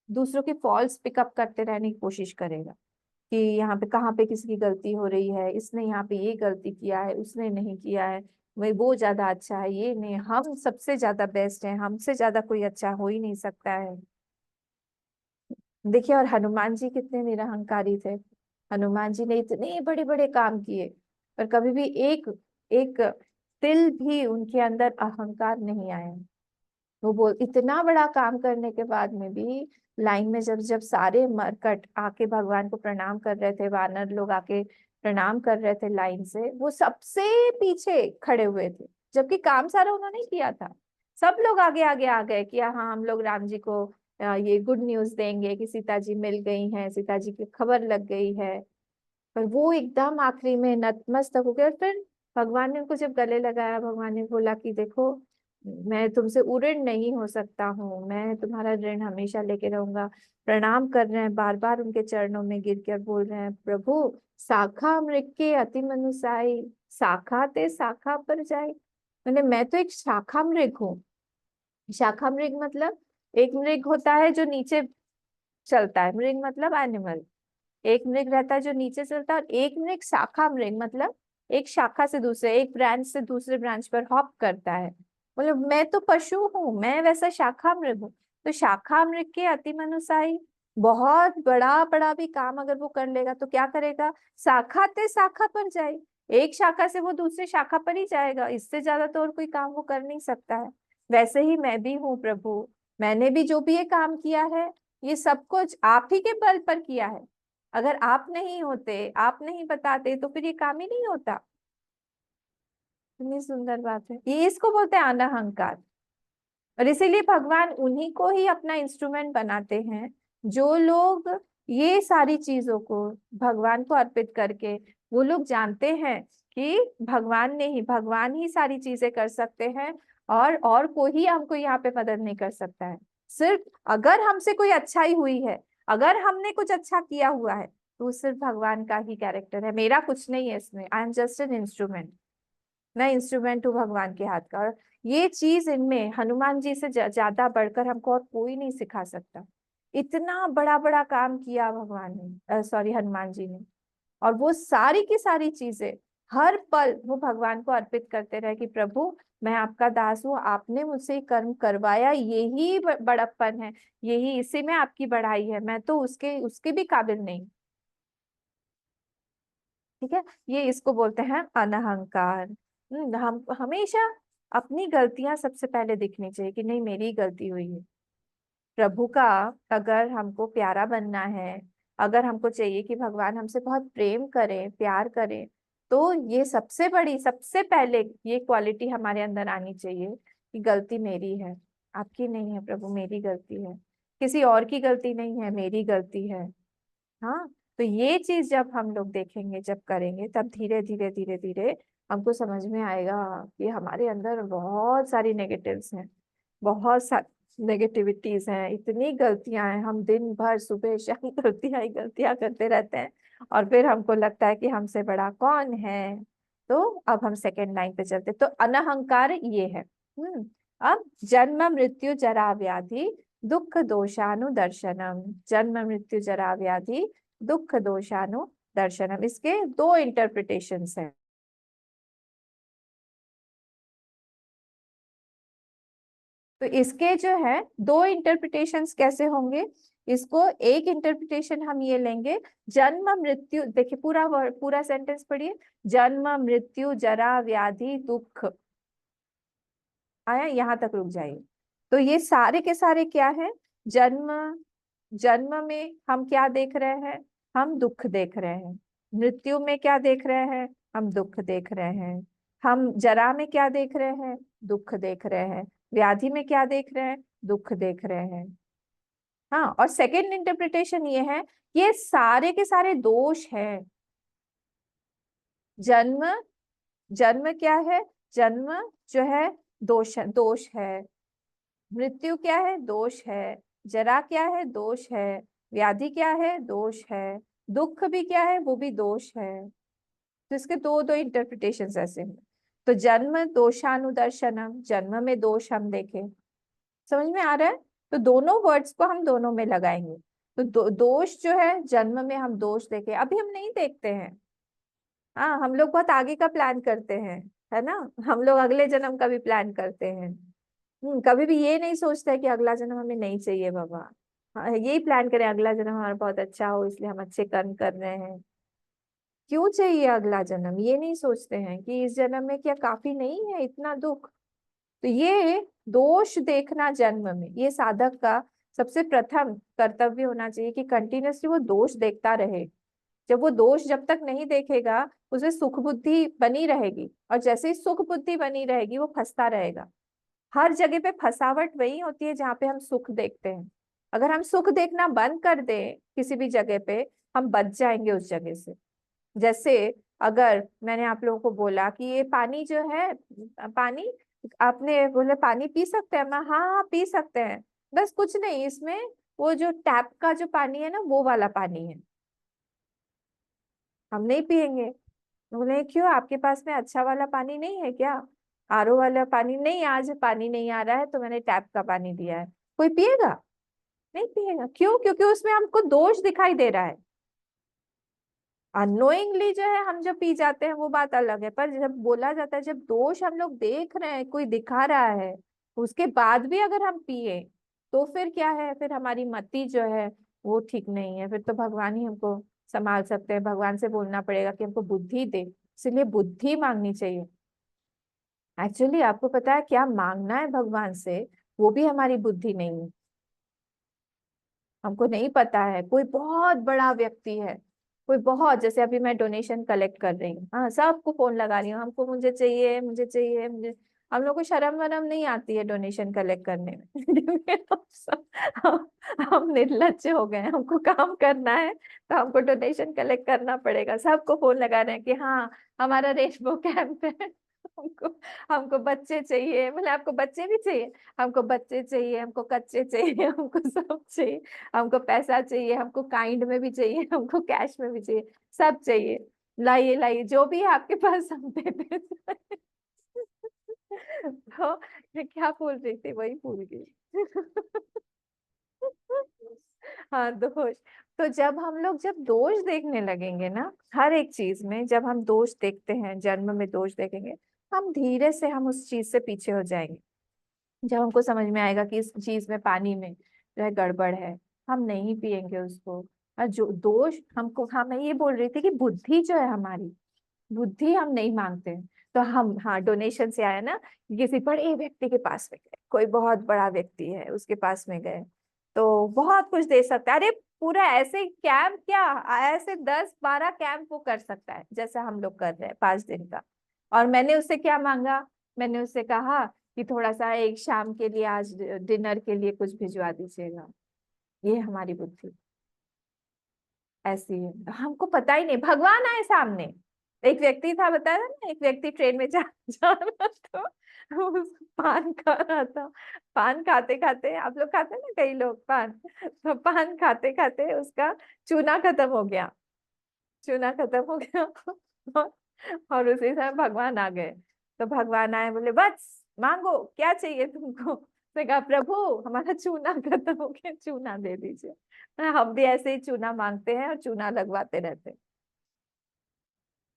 Speaker 1: दूसरों के फॉल्स पिकअप करते रहने की कोशिश करेगा कि यहाँ पे कहाँ पे किसकी गलती हो रही है, इसने यहाँ पे ये गलती किया है, उसने नहीं किया है, वही वो ज्यादा अच्छा है, ये नहीं, हम सबसे ज्यादा बेस्ट है, हमसे ज्यादा कोई अच्छा हो ही नहीं सकता है। देखिए, और हनुमान जी कितने निरहंकारी थे। हनुमान जी ने इतने बड़े बड़े काम किए, पर कभी भी एक एक तिल भी उनके अंदर अहंकार नहीं आया। वो बोल इतना बड़ा काम करने के बाद में भी लाइन में जब जब सारे मरकट आके भगवान को प्रणाम कर रहे थे, वानर लोग आके प्रणाम कर रहे थे लाइन से, वो सबसे पीछे खड़े हुए थे, जबकि काम सारा उन्होंने किया था। सब लोग आगे आगे आ गए कि हाँ हम लोग राम जी को ये गुड न्यूज देंगे कि सीता जी मिल गई हैं, सीता जी की खबर लग गई है। पर वो एकदम आखिरी में नतमस्तक हो गए। और फिर भगवान ने उनको जब गले लगाया, भगवान ने बोला कि देखो मैं तुमसे उऋण नहीं हो सकता हूँ, मैं तुम्हारा ऋण हमेशा लेके रहूंगा। प्रणाम कर रहे हैं, बार बार उनके चरणों में गिर कर बोल रहे हैं प्रभु शाखा मृग के अति मनुसाई, शाखा ते शाखा पर जाए। मैंने मैं तो एक शाखा मृग हूँ। शाखा मृग मतलब एक मृग होता है जो नीचे चलता है, मृग मतलब एनिमल। एक मृग रहता है जो नीचे चलता है, और एक मृग शाखा मृग मतलब एक शाखा से दूसरे, एक ब्रांच से दूसरे ब्रांच पर हॉप करता है। मतलब मैं तो पशु हूँ, मैं वैसा शाखा मृग हूँ। तो शाखा मृग के अति मनुसाई, बहुत बड़ा बड़ा भी काम अगर वो कर लेगा तो क्या करेगा? शाखा ते शाखा पर जाए, एक शाखा से वो दूसरे शाखा पर ही जाएगा, इससे ज्यादा तो और कोई काम वो कर नहीं सकता है। वैसे ही मैं भी हूँ प्रभु, मैंने भी जो भी ये काम किया है ये सब कुछ आप ही के बल पर किया है। अगर आप नहीं होते, आप नहीं बताते तो फिर ये काम ही नहीं होता। कितनी सुंदर बात है, ये इसको बोलते हैं अनहंकार। और इसीलिए भगवान उन्हीं को ही अपना इंस्ट्रूमेंट बनाते हैं जो लोग ये सारी चीजों को भगवान को अर्पित करके, वो लोग जानते हैं कि भगवान ही सारी चीजें कर सकते हैं, और कोई हमको यहाँ पे मदद नहीं कर सकता है। सिर्फ अगर हमसे कोई अच्छाई हुई है, अगर हमने कुछ अच्छा किया हुआ है, तो वो सिर्फ भगवान का ही कैरेक्टर है, मेरा कुछ नहीं है इसमें। I am just an instrument, मैं इंस्ट्रूमेंट हूँ भगवान के हाथ का। और ये चीज इनमें हनुमान जी से ज्यादा बढ़कर हमको और कोई नहीं सिखा सकता। इतना बड़ा बड़ा काम किया भगवान ने, सॉरी हनुमान जी ने, और वो सारी की सारी चीजें हर पल वो भगवान को अर्पित करते रहे कि प्रभु मैं आपका दास हूँ, आपने मुझसे ये कर्म करवाया, यही बड़प्पन है, यही इसी में आपकी बढ़ाई है, मैं तो उसके उसके भी काबिल नहीं। ठीक है, ये इसको बोलते हैं अनहंकार। हम हमेशा अपनी गलतियां सबसे पहले दिखनी चाहिए कि नहीं मेरी गलती हुई है। प्रभु का अगर हमको प्यारा बनना है, अगर हमको चाहिए कि भगवान हमसे बहुत प्रेम करें, प्यार करें, तो ये सबसे बड़ी, सबसे पहले ये क्वालिटी हमारे अंदर आनी चाहिए कि गलती मेरी है, आपकी नहीं है प्रभु, मेरी गलती है, किसी और की गलती नहीं है, मेरी गलती है। हाँ, तो ये चीज जब हम लोग देखेंगे, जब करेंगे, तब धीरे धीरे धीरे धीरे हमको समझ में आएगा कि हमारे अंदर बहुत सारी नेगेटिव्स हैं, बहुत सारी नेगेटिविटीज हैं, इतनी गलतियां हैं, हम दिन भर सुबह शाम गलतियां ही गलतियां करते रहते हैं, और फिर हमको लगता है कि हमसे बड़ा कौन है। तो अब हम सेकेंड लाइन पे चलते, तो अनहंकार ये है। अब जन्म मृत्यु जरा व्याधि दुख दोषानु दर्शनम, जन्म मृत्यु जरा व्याधि दुख दोषानु दर्शनम, इसके दो इंटरप्रिटेशंस हैं। तो इसके जो है दो इंटरप्रिटेशंस कैसे होंगे? इसको एक इंटरप्रिटेशन हम ये लेंगे, जन्म मृत्यु, देखिए पूरा सेंटेंस पढ़िए, जन्म मृत्यु जरा व्याधि दुख, आया, यहाँ तक रुक जाइए। तो ये सारे के सारे क्या है? जन्म, जन्म में हम क्या देख रहे हैं? हम दुख देख रहे हैं। मृत्यु में क्या देख रहे हैं? हम दुख देख रहे हैं। हम जरा में क्या देख रहे हैं? दुख देख रहे हैं। व्याधि में क्या देख रहे हैं? दुख देख रहे हैं। हाँ, और सेकंड इंटरप्रिटेशन ये है, ये सारे के सारे दोष है। जन्म, जन्म क्या है? जन्म जो है दोष है। मृत्यु क्या है? दोष है। जरा क्या है? दोष है। व्याधि क्या है? दोष है। दुख भी क्या है? वो भी दोष है। तो इसके दो दो इंटरप्रिटेशंस ऐसे हैं। तो जन्म दोषानुदर्शनम, जन्म में दोष हम देखें, समझ में आ रहा है? तो दोनों वर्ड्स को हम दोनों में लगाएंगे। तो दोष जो है, जन्म में हम दोष देखें, अभी हम नहीं देखते हैं। हाँ, हम लोग बहुत आगे का प्लान करते हैं, है ना? हम लोग अगले जन्म का भी प्लान करते हैं। कभी भी ये नहीं सोचते कि अगला जन्म हमें नहीं चाहिए बाबा। हाँ, यही प्लान करें अगला जन्म हमारा बहुत अच्छा हो, इसलिए हम अच्छे कर्म कर रहे हैं। क्यों चाहिए अगला जन्म, ये नहीं सोचते हैं कि इस जन्म में क्या काफी नहीं है इतना दुख। तो ये दोष देखना जन्म में, ये साधक का सबसे प्रथम कर्तव्य होना चाहिए कि कंटिन्यूसली वो दोष देखता रहे। जब वो दोष जब तक नहीं देखेगा, उसे सुख बुद्धि बनी रहेगी, और जैसे ही सुख बुद्धि बनी रहेगी वो फंसता रहेगा। हर जगह पे फंसावट वही होती है जहाँ पे हम सुख देखते हैं। अगर हम सुख देखना बंद कर दें किसी भी जगह पे, हम बच जाएंगे उस जगह से। जैसे अगर मैंने आप लोगों को बोला कि ये पानी जो है, पानी, आपने बोले पानी पी सकते हैं, मैं हाँ हाँ पी सकते हैं, बस कुछ नहीं इसमें, वो जो टैप का जो पानी है ना, वो वाला पानी है, हम नहीं पिएंगे। बोले क्यों, आपके पास में अच्छा वाला पानी नहीं है क्या? आरओ वाला पानी नहीं, आज पानी नहीं आ रहा है तो मैंने टैप का पानी दिया है। कोई पिएगा? नहीं पिएगा। क्यों? क्योंकि उसमें हमको दोष दिखाई दे रहा है। अनोइंगली जो है हम जब पी जाते हैं वो बात अलग है, पर जब बोला जाता है, जब दोष हम लोग देख रहे हैं, कोई दिखा रहा है, उसके बाद भी अगर हम पिए, तो फिर क्या है? फिर हमारी मति जो है वो ठीक नहीं है। फिर तो भगवान ही हमको संभाल सकते हैं। भगवान से बोलना पड़ेगा कि हमको बुद्धि दे, इसलिए बुद्धि मांगनी चाहिए। एक्चुअली आपको पता है क्या मांगना है भगवान से? वो भी हमारी बुद्धि नहीं है, हमको नहीं पता है। कोई बहुत बड़ा व्यक्ति है, कोई बहुत, जैसे अभी मैं डोनेशन कलेक्ट कर रही हूँ, हाँ सबको फोन लगा रही हूँ, हमको मुझे चाहिए मुझे चाहिए मुझे। हम लोग को शर्म वरम नहीं आती है डोनेशन कलेक्ट करने में। हम निर्लज्ज हो गए हैं, हमको काम करना है तो हमको डोनेशन कलेक्ट करना पड़ेगा। सबको फोन लगा रहे हैं कि हाँ हमारा रेनबो कैंप है, हमको हमको बच्चे चाहिए। बोले आपको बच्चे भी चाहिए? हमको बच्चे चाहिए, हमको कच्चे चाहिए, हमको सब चाहिए, हमको पैसा चाहिए, हमको काइंड में भी चाहिए, हमको कैश में भी चाहिए, सब चाहिए। लाइए लाइए जो भी है आपके पास, हम दे देते हैं। तो मैं क्या बोल रही थी, वही भूल गई। हाँ, दोष। तो जब हम लोग जब दोष देखने लगेंगे ना, हर एक चीज में जब हम दोष देखते हैं, जन्म में दोष देखेंगे, हम धीरे से हम उस चीज से पीछे हो जाएंगे। जब हमको समझ में आएगा कि इस चीज में, पानी में जो है गड़बड़ है, हम नहीं पिएंगे उसको। और जो दोष हमको, हाँ मैं ये बोल रही थी कि बुद्धि जो है हमारी, बुद्धि हम नहीं मांगते हैं। तो हम, हाँ डोनेशन से आया ना, किसी बड़े व्यक्ति के पास में गए, कोई बहुत बड़ा व्यक्ति है उसके पास में गए, तो बहुत कुछ दे सकता है। अरे पूरा ऐसे कैंप क्या, ऐसे 10-12 कैंप वो कर सकता है जैसा हम लोग कर रहे हैं 5 दिन का। और मैंने उससे क्या मांगा? मैंने उससे कहा कि थोड़ा सा एक शाम के लिए, आज डिनर के लिए कुछ भिजवा दीजिएगा। ये हमारी बुद्धि ऐसी है, हमको पता ही नहीं। भगवान आए सामने, एक व्यक्ति था, बताया ना, एक व्यक्ति ट्रेन में जा रहा था, वो पान खा रहा था। पान खाते खाते, आप लोग खाते हैं ना कई लोग पान, तो पान खाते खाते उसका चूना खत्म हो गया, चूना खत्म हो गया। और उसी समय भगवान आ गए। तो भगवान आए, बोले बस मांगो क्या चाहिए तुमको? उसने कहा प्रभु हमारा चूना खत्म हो गया, चूना दे दीजिए। हम भी ऐसे ही चूना मांगते हैं और चूना लगवाते रहते हैं।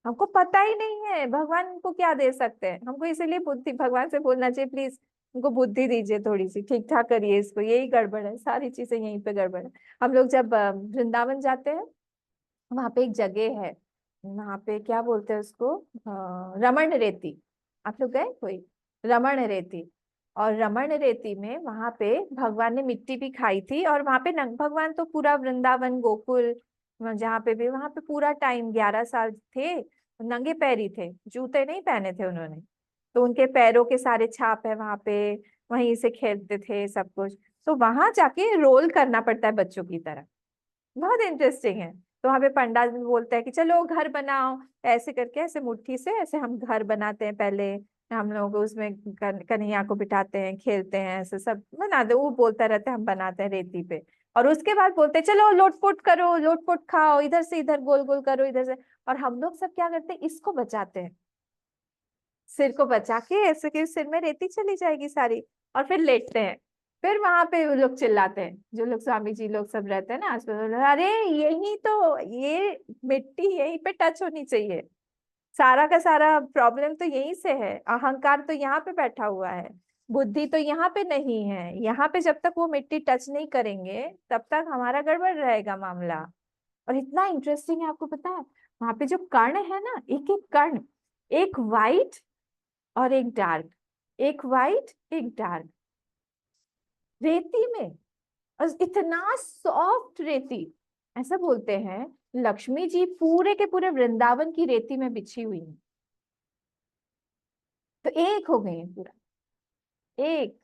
Speaker 1: हमको पता ही नहीं है भगवान को क्या दे सकते हैं। हमको इसीलिए बुद्धि, भगवान से बोलना चाहिए प्लीज हमको बुद्धि दीजिए, थोड़ी सी ठीक ठाक करिए इसको, यही गड़बड़ है, सारी चीजें यहीं पे गड़बड़ है। हम लोग जब वृंदावन जाते हैं, वहां पे एक जगह है, वहां पे क्या बोलते हैं उसको, रमण रेती। आप लोग गए कोई? रमण रेती। और रमण रेती में वहां पे भगवान ने मिट्टी भी खाई थी, और वहां पे नंग भगवान तो पूरा वृंदावन गोकुल जहाँ पे भी, वहां पे पूरा टाइम 11 साल थे, नंगे पैरी थे, जूते नहीं पहने थे उन्होंने। तो उनके पैरों के सारे छाप है वहां पे, वहीं से खेलते थे सब कुछ। तो वहां जाके रोल करना पड़ता है बच्चों की तरह, बहुत इंटरेस्टिंग है। तो वहां पे पंडित भी बोलते हैं कि चलो घर बनाओ, ऐसे करके ऐसे मुट्ठी से ऐसे हम घर बनाते हैं। पहले हम लोग उसमें कन्हैया को बिठाते हैं, खेलते हैं, ऐसे सब बनाते, वो बोलता रहता है हम बनाते हैं रेती पे। और उसके बाद बोलते हैं चलो लोटपोट करो, लोटपोट खाओ, इधर से इधर गोल गोल करो, इधर से। और हम लोग सब क्या करते हैं, इसको बचाते हैं, सिर को बचा के ऐसे कि सिर में रेती चली जाएगी सारी, और फिर लेटते हैं। फिर वहां पे वो लोग चिल्लाते हैं, जो लोग स्वामी जी लोग सब रहते हैं ना आसपास, अरे यही तो, ये मिट्टी यहीं पे टच होनी चाहिए, सारा का सारा प्रॉब्लम तो यहीं से है, अहंकार तो यहाँ पे बैठा हुआ है, बुद्धि तो यहाँ पे नहीं है। यहाँ पे जब तक वो मिट्टी टच नहीं करेंगे तब तक हमारा गड़बड़ रहेगा मामला। और इतना इंटरेस्टिंग है, आपको पता है वहां पे जो कर्ण है ना, एक एक कर्ण, एक वाइट और एक डार्क, एक वाइट एक डार्क, रेती में, और इतना सॉफ्ट रेती। ऐसा बोलते हैं लक्ष्मी जी पूरे के पूरे वृंदावन की रेती में बिछी हुई है। तो एक हो गई है पूरा, एक।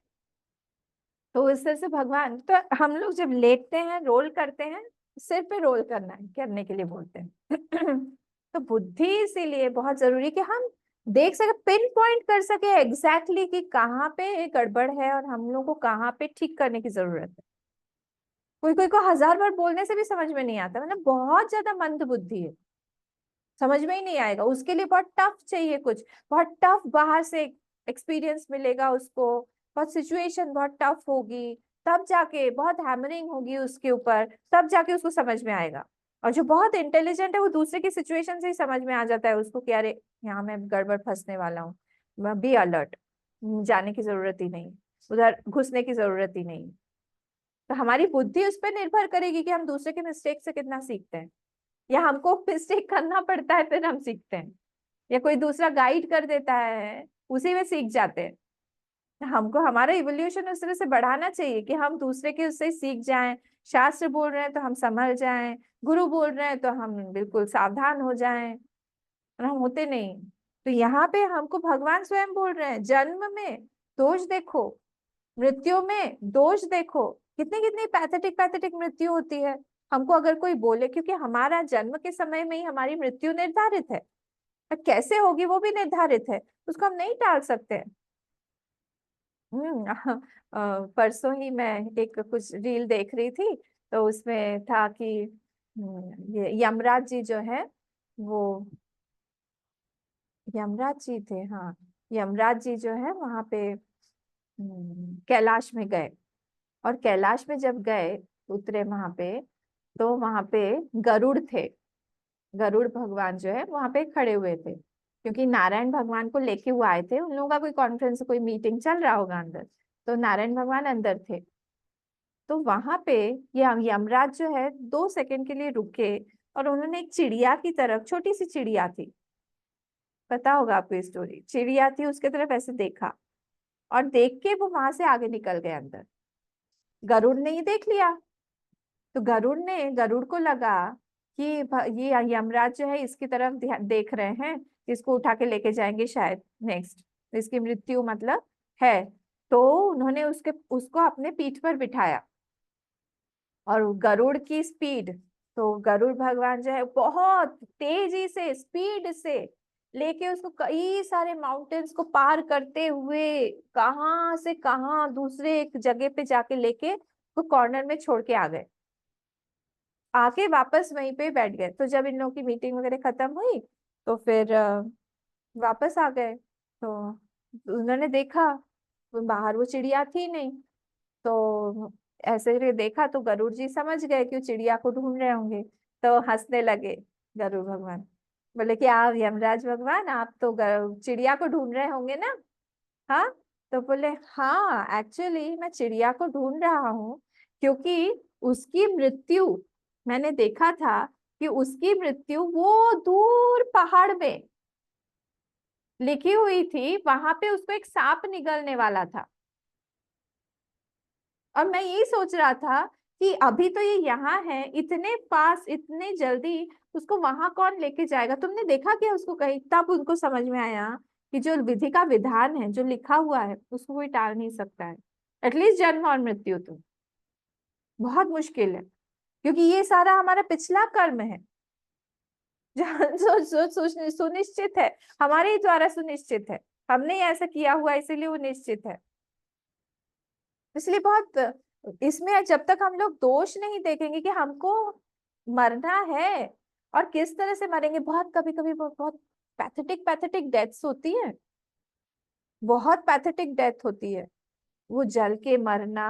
Speaker 1: तो इस तरह से भगवान, तो हम लोग जब लेटते हैं, रोल करते हैं, सिर पे रोल करना है, करने के लिए बोलते हैं। तो बुद्धि इसीलिए बहुत जरूरी कि हम देख सके, पिन पॉइंट कर सके एग्जैक्टली कि कहाँ पे गड़बड़ है और हम लोग को कहाँ पे ठीक करने की जरूरत है। कोई कोई को 1000 बार बोलने से भी समझ में नहीं आता, मतलब बहुत ज्यादा मंद बुद्धि है, समझ में ही नहीं आएगा। उसके लिए बहुत टफ चाहिए, कुछ बहुत टफ बाहर से एक्सपीरियंस मिलेगा उसको, बहुत सिचुएशन बहुत टफ होगी, तब जाके बहुत हैमरिंग होगी उसके ऊपर, तब जाके उसको समझ में आएगा। और जो बहुत इंटेलिजेंट है वो दूसरे की सिचुएशन से ही समझ में आ जाता है उसको कि अरे यहाँ मैं गड़बड़ फंसने वाला हूँ, बी अलर्ट, जाने की जरूरत ही नहीं, उधर घुसने की जरूरत ही नहीं। तो हमारी बुद्धि उस पर निर्भर करेगी कि हम दूसरे के मिस्टेक से कितना सीखते हैं, या हमको मिस्टेक करना पड़ता है फिर हम सीखते हैं, या कोई दूसरा गाइड कर देता है उसी में सीख जाते हैं। हमको हमारा इवोल्यूशन उस तरह से बढ़ाना चाहिए कि हम दूसरे के उससे सीख जाएं। शास्त्र बोल रहे हैं तो हम संभल जाएं, गुरु बोल रहे हैं तो हम बिल्कुल सावधान हो जाएं, और हम होते नहीं। तो यहाँ पे हमको भगवान स्वयं बोल रहे हैं, जन्म में दोष देखो, मृत्यु में दोष देखो, कितनी कितनी पैथेटिक पैथेटिक मृत्यु होती है। हमको अगर कोई बोले, क्योंकि हमारा जन्म के समय में ही हमारी मृत्यु निर्धारित है, तो कैसे होगी वो भी निर्धारित है, उसको हम नहीं टाल सकते। परसों ही मैं एक कुछ रील देख रही थी, तो उसमें था कि ये यमराज जी जो है वो, यमराज जी थे, हाँ, यमराज जी जो है वहां पे कैलाश में गए, और कैलाश में जब गए, उतरे वहां पे, तो वहां पे गरुड़ थे, गरुड़ भगवान जो है वहां पे खड़े हुए थे, क्योंकि नारायण भगवान को लेके वो आए थे, उन लोगों का कोई कॉन्फ्रेंस कोई मीटिंग चल रहा होगा अंदर, तो नारायण भगवान अंदर थे। तो वहां पे ये यमराज जो है 2 सेकंड के लिए रुके, और उन्होंने एक चिड़िया की तरफ, छोटी सी चिड़िया थी, पता होगा आपको स्टोरी, चिड़िया थी, उसके तरफ ऐसे देखा, और देख के वो वहां से आगे निकल गए अंदर। गरुड़ ने ही देख लिया, तो गरुड़ को लगा कि ये यमराज जो है इसकी तरफ देख रहे हैं, इसको उठा के लेके जाएंगे शायद नेक्स्ट, इसकी मृत्यु मतलब है। तो उन्होंने उसको अपने पीठ पर बिठाया, और गरुड़ की स्पीड, तो गरुड़ भगवान जो है बहुत तेजी से स्पीड से लेके उसको कई सारे माउंटेन्स को पार करते हुए कहाँ से कहाँ दूसरे एक जगह पे जाके लेके वो कॉर्नर में छोड़ के आ गए, आके वापस वहीं पे बैठ गए। तो जब इन लोगों की मीटिंग वगैरह खत्म हुई तो फिर वापस आ गए, तो उन्होंने देखा तो बाहर वो चिड़िया थी नहीं, तो ऐसे करके देखा तो गरुड़ जी समझ गए कि वो चिड़िया को ढूंढ रहे होंगे, तो हंसने लगे गरुड़ भगवान, बोले कि आप यमराज भगवान, आप तो चिड़िया को ढूंढ रहे होंगे ना। हाँ, तो बोले हाँ एक्चुअली मैं चिड़िया को ढूंढ रहा हूँ, क्योंकि उसकी मृत्यु मैंने देखा था कि उसकी मृत्यु वो दूर पहाड़ में लिखी हुई थी, वहां पे उसको एक सांप निगलने वाला था, और मैं यही सोच रहा था कि अभी तो ये यहाँ है, इतने पास, इतने जल्दी उसको वहां कौन लेके जाएगा। तुमने देखा क्या उसको कहीं? तब उनको समझ में आया कि जो विधि का विधान है, जो लिखा हुआ है, उसको कोई टाल नहीं सकता है, एटलीस्ट जन्म और मृत्यु तो बहुत मुश्किल है, क्योंकि ये सारा हमारा पिछला कर्म है जो सुनिश्चित है, हमारे ही द्वारा सुनिश्चित है, हमने ऐसा किया हुआ इसीलिए वो निश्चित है। इसलिए बहुत इसमें जब तक हम लोग दोष नहीं देखेंगे कि हमको मरना है और किस तरह से मरेंगे, बहुत कभी कभी बहुत पैथेटिक डेथ्स होती है, बहुत पैथेटिक डेथ होती है, वो जल के मरना,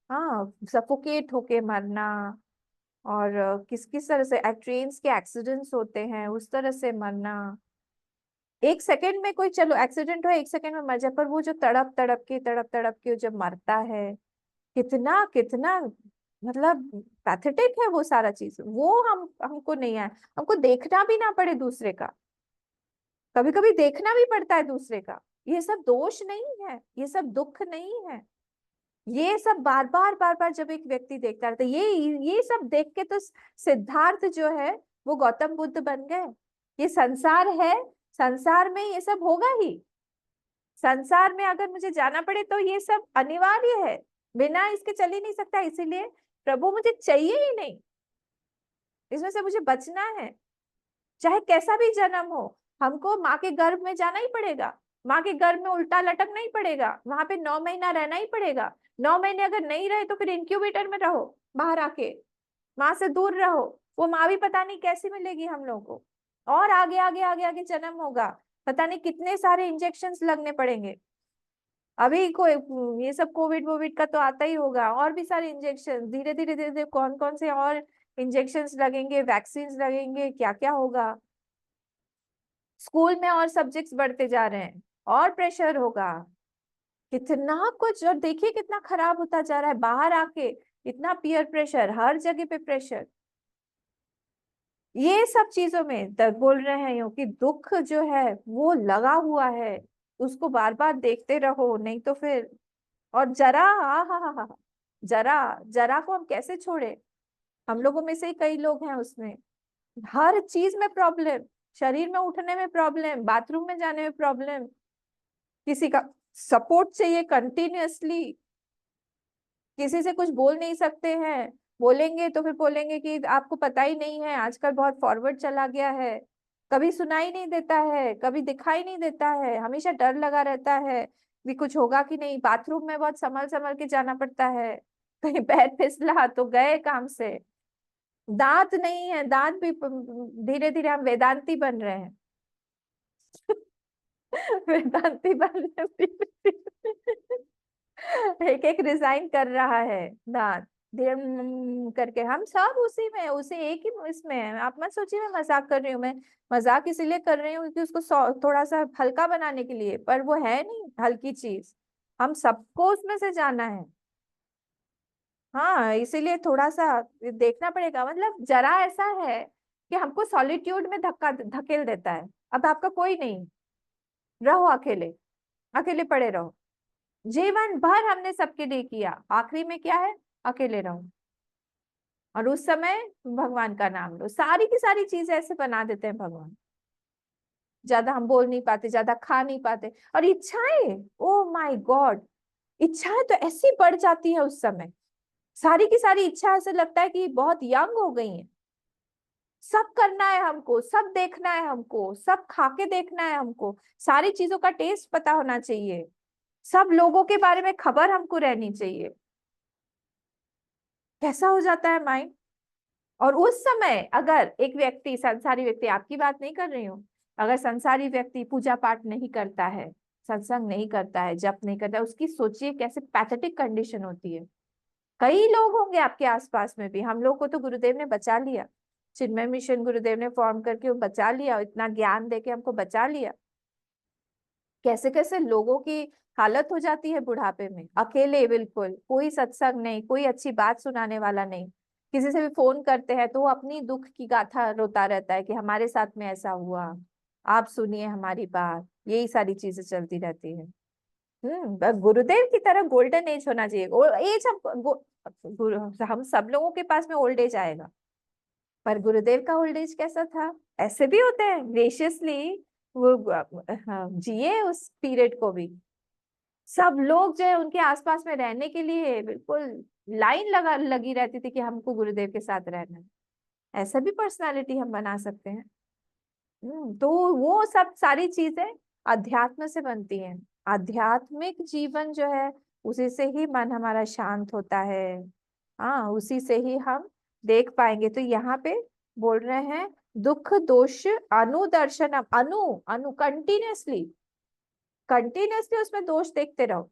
Speaker 1: हाँ सफोकेट होके मरना, और किस किस तरह से ट्रेन के एक्सीडेंट्स होते हैं उस तरह से मरना। एक सेकंड में कोई चलो एक्सीडेंट हो, एक सेकंड में मर जाए, पर वो जो तड़प के जब मरता है, कितना कितना मतलब पैथेटिक है वो सारा चीज, वो हमको नहीं है, हमको देखना भी ना पड़े दूसरे का, कभी कभी देखना भी पड़ता है दूसरे का। ये सब दोष नहीं है, ये सब दुख नहीं है, ये सब बार बार जब एक व्यक्ति देखता रहता है, ये सब देख के तो सिद्धार्थ जो है वो गौतम बुद्ध बन गए। ये संसार है, संसार में ये सब होगा ही, संसार में अगर मुझे जाना पड़े तो ये सब अनिवार्य है, बिना इसके चल ही नहीं सकता। इसीलिए प्रभु मुझे चाहिए ही नहीं, इसमें से मुझे बचना है, चाहे कैसा भी जन्म हो, हमको माँ के गर्भ में जाना ही पड़ेगा, माँ के गर्भ में उल्टा लटकना ही पड़ेगा, वहां पे 9 महीना रहना ही पड़ेगा। 9 महीने अगर नहीं रहे तो फिर इंक्यूबेटर में रहो, बाहर आके माँ से दूर रहो, वो माँ भी पता नहीं कैसी मिलेगी हम लोगों को, और आगे आगे आगे आगे जन्म होगा, पता नहीं कितने सारे इंजेक्शंस लगने पड़ेंगे। अभी कोई ये सब कोविड वोविड का तो आता ही होगा, और भी सारे इंजेक्शन, धीरे धीरे धीरे धीरे कौन कौन से और इंजेक्शंस लगेंगे, वैक्सीन लगेंगे, क्या क्या होगा। स्कूल में और सब्जेक्ट्स बढ़ते जा रहे हैं, और प्रेशर होगा, कितना कुछ, और देखिए कितना खराब होता जा रहा है, बाहर आके इतना पीयर प्रेशर, हर जगह पे प्रेशर। ये सब चीजों में बोल रहे हैं यूं कि दुख जो है वो लगा हुआ है, उसको बार बार देखते रहो, नहीं तो फिर। और जरा, हा, जरा जरा को हम कैसे छोड़े, हम लोगों में से ही कई लोग हैं उसमें, हर चीज में प्रॉब्लम, शरीर में उठने में प्रॉब्लम, बाथरूम में जाने में प्रॉब्लम, किसी का सपोर्ट चाहिए कंटिन्यूअसली, किसी से कुछ बोल नहीं सकते हैं, बोलेंगे तो फिर बोलेंगे कि आपको पता ही नहीं है, आजकल बहुत फॉरवर्ड चला गया है, कभी सुनाई नहीं देता है, कभी दिखाई नहीं देता है, हमेशा डर लगा रहता है कि कुछ होगा कि नहीं, बाथरूम में बहुत संभल संभल के जाना पड़ता है, कहीं पैर फिसला तो गए काम से, दांत नहीं है, दांत भी धीरे धीरे हम वेदांती बन रहे हैं वेदांती बन रहे हैं एक एक रिजाइन कर रहा है दांत, धीरे करके हम सब उसी में, उसे एक ही इसमें है। आप मत सोचिए मैं मजाक कर रही हूँ, मैं मजाक इसीलिए कर रही हूँ कि उसको थोड़ा सा हल्का बनाने के लिए, पर वो है नहीं हल्की चीज, हम सबको उसमें से जाना है। हाँ इसीलिए थोड़ा सा देखना पड़ेगा, मतलब जरा ऐसा है कि हमको सॉलिट्यूड में धक्का धकेल देता है, अब आपका कोई नहीं, रहो अकेले, अकेले पड़े रहो, जीवन भर हमने सबके लिए किया, आखिरी में क्या है, अकेले रहो, और उस समय भगवान का नाम लो। सारी की सारी चीजें ऐसे बना देते हैं भगवान, ज्यादा हम बोल नहीं पाते, ज्यादा खा नहीं पाते, और इच्छाएं, ओ माय गॉड, इच्छाएं तो ऐसी बढ़ जाती है उस समय, सारी की सारी इच्छा ऐसे लगता है कि बहुत यंग हो गई है, सब करना है हमको, सब देखना है हमको, सब खा के देखना है हमको, सारी चीजों का टेस्ट पता होना चाहिए, सब लोगों के बारे में खबर हमको रहनी चाहिए। कैसा हो जाता है माइंड। और उस समय अगर एक व्यक्ति, संसारी व्यक्ति, आपकी बात नहीं कर रही हूँ, अगर संसारी व्यक्ति पूजा पाठ नहीं करता है, सत्संग नहीं करता है, जप नहीं करता है, उसकी सोचिए कैसे पैथेटिक कंडीशन होती है। कई लोग होंगे आपके आसपास में भी, हम लोग को तो गुरुदेव ने बचा लिया, चिन्मय मिशन गुरुदेव ने फॉर्म करके वो बचा लिया, इतना ज्ञान देके हमको बचा लिया। कैसे कैसे लोगों की हालत हो जाती है बुढ़ापे में, अकेले, बिल्कुल कोई सत्संग नहीं, कोई अच्छी बात सुनाने वाला नहीं, किसी से भी फोन करते हैं तो वो अपनी दुख की गाथा रोता रहता है कि हमारे साथ में ऐसा हुआ, आप सुनिए हमारी बात, यही सारी चीजें चलती रहती है। गुरुदेव की तरह गोल्डन एज होना चाहिए, एज हम सब लोगों के पास में ओल्ड एज आएगा, पर गुरुदेव का ओल्ड एज कैसा था, ऐसे भी होते हैं ग्रेशियसली वो जिए उस पीरियड को भी, सब लोग जो है उनके आसपास में रहने के लिए बिल्कुल लाइन लगी रहती थी कि हमको गुरुदेव के साथ रहना है। ऐसा भी पर्सनालिटी हम बना सकते हैं। तो वो सब सारी चीजें अध्यात्म से बनती हैं। आध्यात्मिक जीवन जो है उसी से ही मन हमारा शांत होता है। हाँ, उसी से ही हम देख पाएंगे। तो यहाँ पे बोल रहे हैं दुख दोष अनुदर्शनम, अनु अनु कंटिन्यूसली उसमें दोष देखते रहो।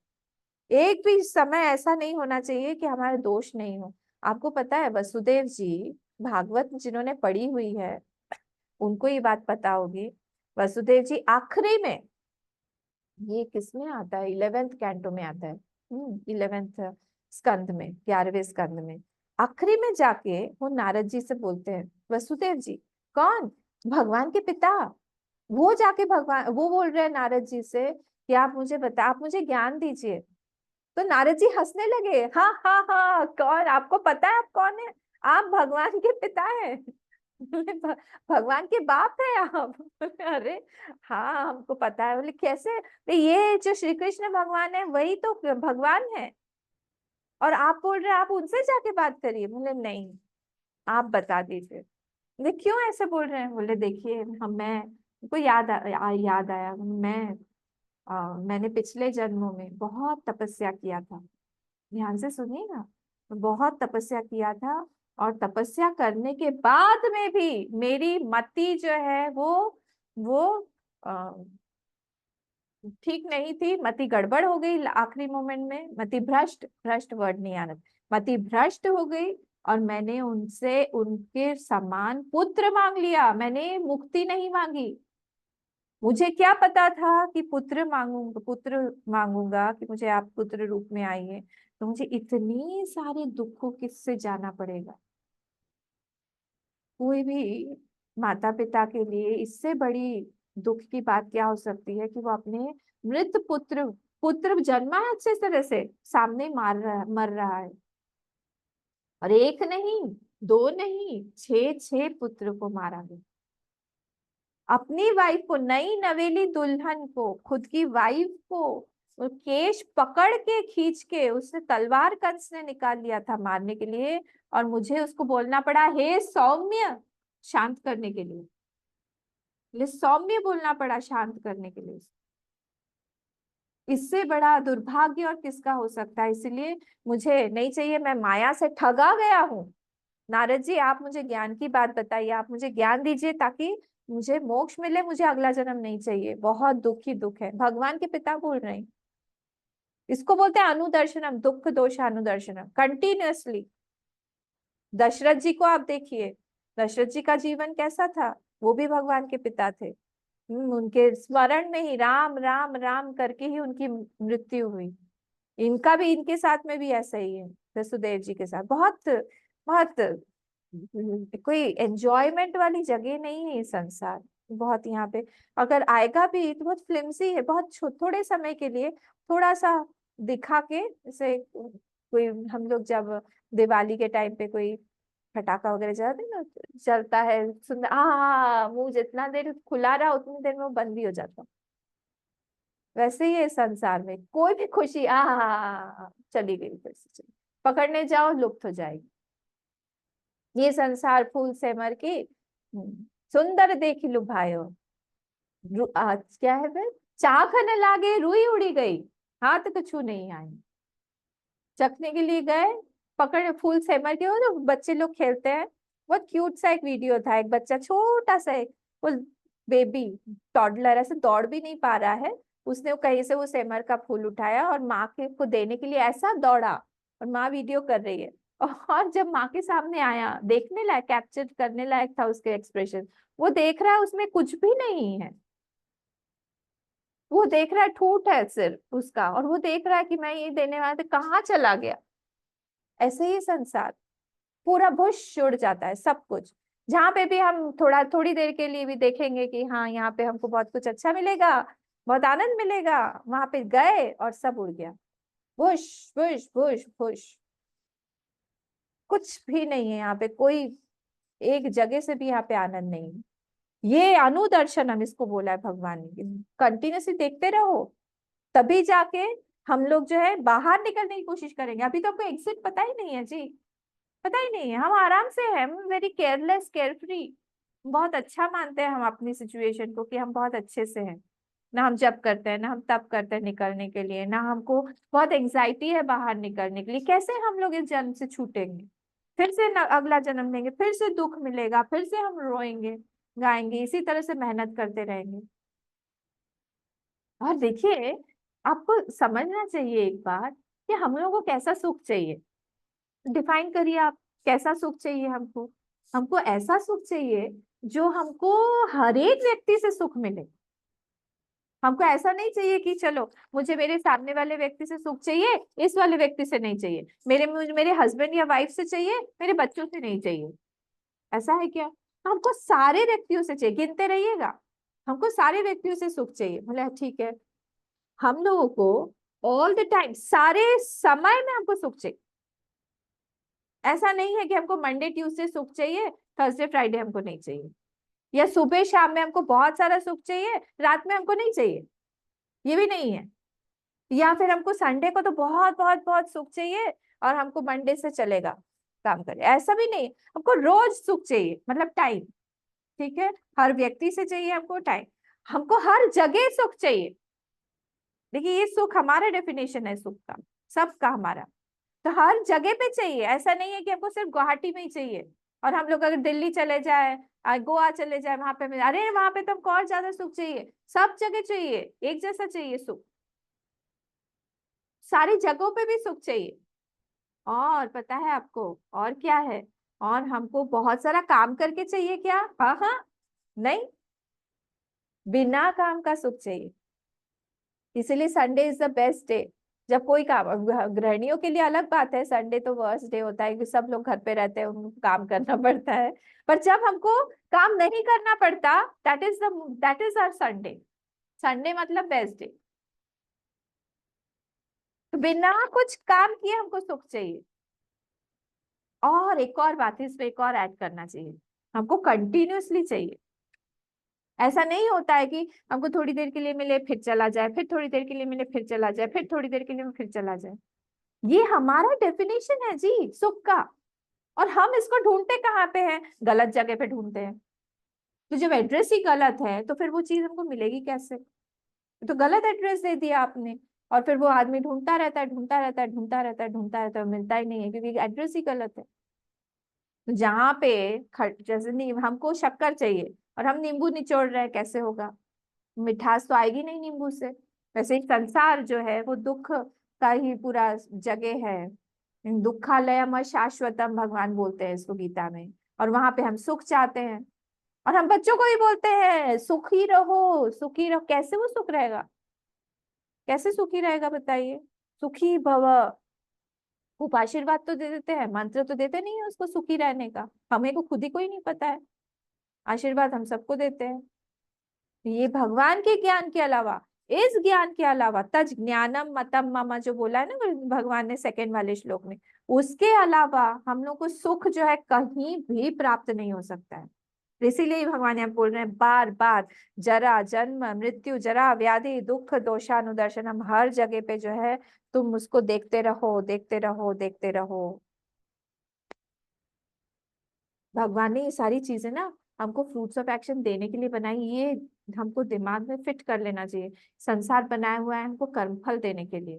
Speaker 1: एक भी समय ऐसा नहीं होना चाहिए कि हमारे दोष नहीं हो। आपको पता है वसुदेव जी, भागवत जिन्होंने पढ़ी हुई है उनको ये बात पता होगी। वसुदेव जी आखिरी में, ये किसमें आता है, 11th कैंटो में आता है, 11th स्कंद में, 11वें स्कंद में आखिरी में जाके वो नारद जी से बोलते हैं, वसुदेव जी कौन, भगवान के पिता। वो जाके भगवान, वो बोल रहे हैं नारद जी से कि आप मुझे बता, आप मुझे ज्ञान दीजिए। तो नारद जी हंसने लगे, हाँ हाँ हाँ, कौन, आपको पता है आप कौन है, आप भगवान के पिता हैं। भगवान के बाप है आप। अरे हाँ हमको पता है। बोले कैसे, ये जो श्री कृष्ण भगवान है वही तो भगवान है, और आप बोल रहे हैं आप उनसे जाके बात करिए। बोले नहीं, आप बता दीजिए। बोले क्यों ऐसे बोल रहे हैं। बोले देखिए हमको याद आया, मैंने पिछले जन्मों में बहुत तपस्या किया था। ध्यान से सुनिएगा, बहुत तपस्या किया था, और तपस्या करने के बाद में भी मेरी मति जो है वो अ, ठीक नहीं थी। मति गड़बड़ हो गई आखिरी मोमेंट में, मति भ्रष्ट वर्ड नहीं आना, मति भ्रष्ट हो गई, और मैंने उनसे उनके समान पुत्र मांग लिया। मैंने मुक्ति नहीं मांगी। मुझे क्या पता था कि पुत्र मांगूंगा कि मुझे आप पुत्र रूप में आइए, तो मुझे इतनी सारे दुखों किससे जाना पड़ेगा। कोई भी माता पिता के लिए इससे बड़ी दुख की बात क्या हो सकती है कि वो अपने मृत पुत्र जन्मा है अच्छे तरह से, सामने मर रहा है, और एक नहीं, दो नहीं, 6 पुत्र को मारा गया। अपनी वाइफ को, नई नवेली दुल्हन को, खुद की वाइफ को वो केश पकड़ के खींच के उसने तलवार कंस ने निकाल लिया था मारने के लिए, और मुझे उसको बोलना पड़ा हे सौम्य, शांत करने के लिए सौम्य बोलना पड़ा शांत करने के लिए। इससे बड़ा दुर्भाग्य और किसका हो सकता है। इसलिए मुझे नहीं चाहिए, मैं माया से ठगा गया हूँ। नारद जी आप मुझे ज्ञान की बात बताइए, आप मुझे ज्ञान दीजिए ताकि मुझे मोक्ष मिले, मुझे अगला जन्म नहीं चाहिए। बहुत दुख है। भगवान के पिता बोल रहे हैं, इसको बोलते हैं अनुदर्शनम, दुख दोष अनुदर्शनम। कंटिन्यूअसली दशरथ जी को आप देखिए, दशरथ जी का जीवन कैसा था, वो भी भगवान के पिता थे। उनके स्मरण में ही राम राम राम करके ही उनकी मृत्यु हुई। इनका भी, इनके साथ में भी ऐसा ही है, वसुदेव जी के साथ। बहुत बहुत कोई एंजॉयमेंट वाली जगह नहीं है ये संसार। बहुत यहाँ पे अगर आएगा भी तो बहुत फ्लिम्सी है, बहुत थोड़े समय के लिए थोड़ा सा दिखा के, जैसे कोई हम लोग जब दिवाली के टाइम पे कोई पटाखा वगैरह जलाते हैं ना, चलता है सुंदर, मुंह जितना देर खुला रहा उतनी देर में वो बंद भी हो जाता। वैसे ही है संसार में, कोई भी खुशी चली गई, फिर से चली, पकड़ने जाओ लुप्त हो जाएगी। ये संसार फूल से मर के सुंदर देख लुभायो, क्या है फिर, चाख न लागे रुई उड़ी गई, हाथ कछु नहीं आए। चखने के लिए गए, पकड़ फूल सेमर के, हो तो बच्चे लोग खेलते हैं। बहुत क्यूट सा एक वीडियो था, एक बच्चा छोटा सा, एक वो बेबी टॉडलर, ऐसे दौड़ भी नहीं पा रहा है, उसने कहीं से वो सेमर का फूल उठाया और माँ के को देने के लिए ऐसा दौड़ा, और माँ वीडियो कर रही है, और जब माँ के सामने आया, देखने लायक, कैप्चर करने लायक था उसके एक्सप्रेशन। वो देख रहा है उसमें कुछ भी नहीं है, वो देख रहा है ठूठ है सिर्फ उसका, और वो देख रहा है कि मैं ये देने वाला था, कहाँ चला गया। ऐसे ही संसार पूरा भुश उड़ जाता है सब कुछ। जहां पे भी हम थोड़ी देर के लिए भी देखेंगे कि हाँ यहाँ पे हमको बहुत कुछ अच्छा मिलेगा, बहुत आनंद मिलेगा, वहां पे गए और सब उड़ गया, भुश भुश भुश भुश। कुछ भी नहीं है यहाँ पे, कोई एक जगह से भी यहाँ पे आनंद नहीं है। ये अनुदर्शन हम इसको बोला है भगवान ने, कंटिन्यूसली देखते रहो, तभी जाके हम लोग जो है बाहर निकलने की कोशिश करेंगे। अभी तो हमको एग्जिट पता ही नहीं है जी, पता ही नहीं है। हम आराम से हैं, हम वेरी केयरलेस केयरफ्री, बहुत अच्छा मानते हैं हम अपनी सिचुएशन को कि हम बहुत अच्छे से हैं। ना हम जब करते हैं ना हम तब करते हैं निकलने के लिए, ना हमको बहुत एंग्जाइटी है बाहर निकलने के लिए। कैसे हम लोग इस जन्म से छूटेंगे, फिर से अगला जन्म लेंगे, फिर से दुख मिलेगा, फिर से हम रोएंगे गाएंगे, इसी तरह से मेहनत करते रहेंगे। और देखिए, आपको समझना चाहिए एक बात कि हम लोगों को कैसा सुख चाहिए। डिफाइन करिए आप, कैसा सुख चाहिए हमको। हमको ऐसा सुख चाहिए जो हमको हर एक व्यक्ति से सुख मिले। हमको ऐसा नहीं चाहिए कि चलो मुझे मेरे सामने वाले व्यक्ति से सुख चाहिए, इस वाले व्यक्ति से नहीं चाहिए, मेरे हस्बैंड या वाइफ से चाहिए, मेरे बच्चों से नहीं चाहिए। ऐसा है क्या? हमको सारे व्यक्तियों से चाहिए, गिनते रहिएगा। हमको सारे व्यक्तियों से सुख चाहिए। बोले ठीक है, हम लोगों को ऑल द टाइम, सारे समय में हमको सुख चाहिए। ऐसा नहीं है कि हमको मंडे ट्यूसडे सुख चाहिए, थर्सडे फ्राइडे हमको नहीं चाहिए, या सुबह शाम में हमको बहुत सारा सुख चाहिए, रात में हमको नहीं चाहिए, ये भी नहीं है। या फिर हमको संडे को तो बहुत बहुत बहुत सुख चाहिए और हमको मंडे से चलेगा काम करे, ऐसा भी नहीं। हमको रोज सुख चाहिए, मतलब टाइम। ठीक है, हर व्यक्ति से चाहिए हमको टाइम, हमको हर जगह सुख चाहिए। देखिए, ये सुख हमारा डेफिनेशन है सुख का, सबका हमारा। तो हर जगह पे चाहिए, ऐसा नहीं है कि हमको सिर्फ गुवाहाटी में ही चाहिए। और हम लोग अगर दिल्ली चले जाए, गोवा चले जाए, वहां पे अरे वहां पे तो हमको और ज्यादा सुख चाहिए। सब जगह चाहिए, एक जैसा चाहिए सुख, सारी जगहों पे भी सुख चाहिए। और पता है आपको और क्या है? और हमको बहुत सारा काम करके चाहिए क्या? हाँ हाँ, नहीं, बिना काम का सुख चाहिए। इसीलिए Sunday is the best day. जब कोई काम, गृहिणियों के लिए अलग बात है, संडे तो वर्स्ट डे होता है कि सब लोग घर पे रहते हैं, उनको काम करना पड़ता है। पर जब हमको काम नहीं करना पड़ता, that is our Sunday. Sunday मतलब बेस्ट डे। तो बिना कुछ काम किए हमको सुख चाहिए। और एक और बात इसमें एक और ऐड करना चाहिए, हमको कंटिन्यूअसली चाहिए। ऐसा नहीं होता है कि हमको थोड़ी देर के लिए मिले फिर चला जाए, फिर थोड़ी देर के लिए मिले फिर चला जाए, फिर थोड़ी देर के लिए फिर चला जाए। ये हमारा डेफिनेशन है जी सुख का। और हम इसको ढूंढते कहाँ पे हैं? गलत जगह पे ढूंढते हैं। तो जब एड्रेस ही गलत है तो फिर वो चीज हमको मिलेगी कैसे? तो गलत एड्रेस दे दिया आपने, और फिर वो आदमी ढूंढता रहता है, ढूंढता रहता है, ढूंढता रहता है, ढूंढता रहता है, मिलता ही नहीं है क्योंकि एड्रेस ही गलत है। जहाँ पे जैसे नहीं, हमको शक्कर चाहिए और हम नींबू निचोड़ रहे हैं, कैसे होगा? मिठास तो आएगी नहीं नींबू से। वैसे ही संसार जो है वो दुख का ही पूरा जगह है। दुखालयम शाश्वतम भगवान बोलते हैं इसको गीता में। और वहां पे हम सुख चाहते हैं, और हम बच्चों को भी बोलते हैं सुखी रहो सुखी रहो। कैसे वो सुख रहेगा? कैसे सुखी रहेगा बताइए? सुखी भव, खूब आशीर्वाद तो दे देते हैं, मंत्र तो देते नहीं है उसको सुखी रहने का। हमें को खुद ही कोई नहीं पता है, आशीर्वाद हम सबको देते हैं। ये भगवान के ज्ञान के अलावा, इस ज्ञान के अलावा, तज ज्ञानम मतम मम जो बोला है ना भगवान ने सेकंड वाले श्लोक में, उसके अलावा हम लोग को सुख जो है कहीं भी प्राप्त नहीं हो सकता है। इसीलिए भगवान यहाँ बोल रहे हैं बार बार, जरा जन्म मृत्यु जरा व्याधि दुख दोषानुदर्शनम, हर जगह पे जो है तुम उसको देखते रहो देखते रहो देखते रहो। भगवान ने ये सारी चीजें ना हमको फ्रूट्स ऑफ एक्शन देने के लिए बनाई। ये हमको दिमाग में फिट कर लेना चाहिए। संसार बनाया हुआ है हमको कर्मफल देने के लिए।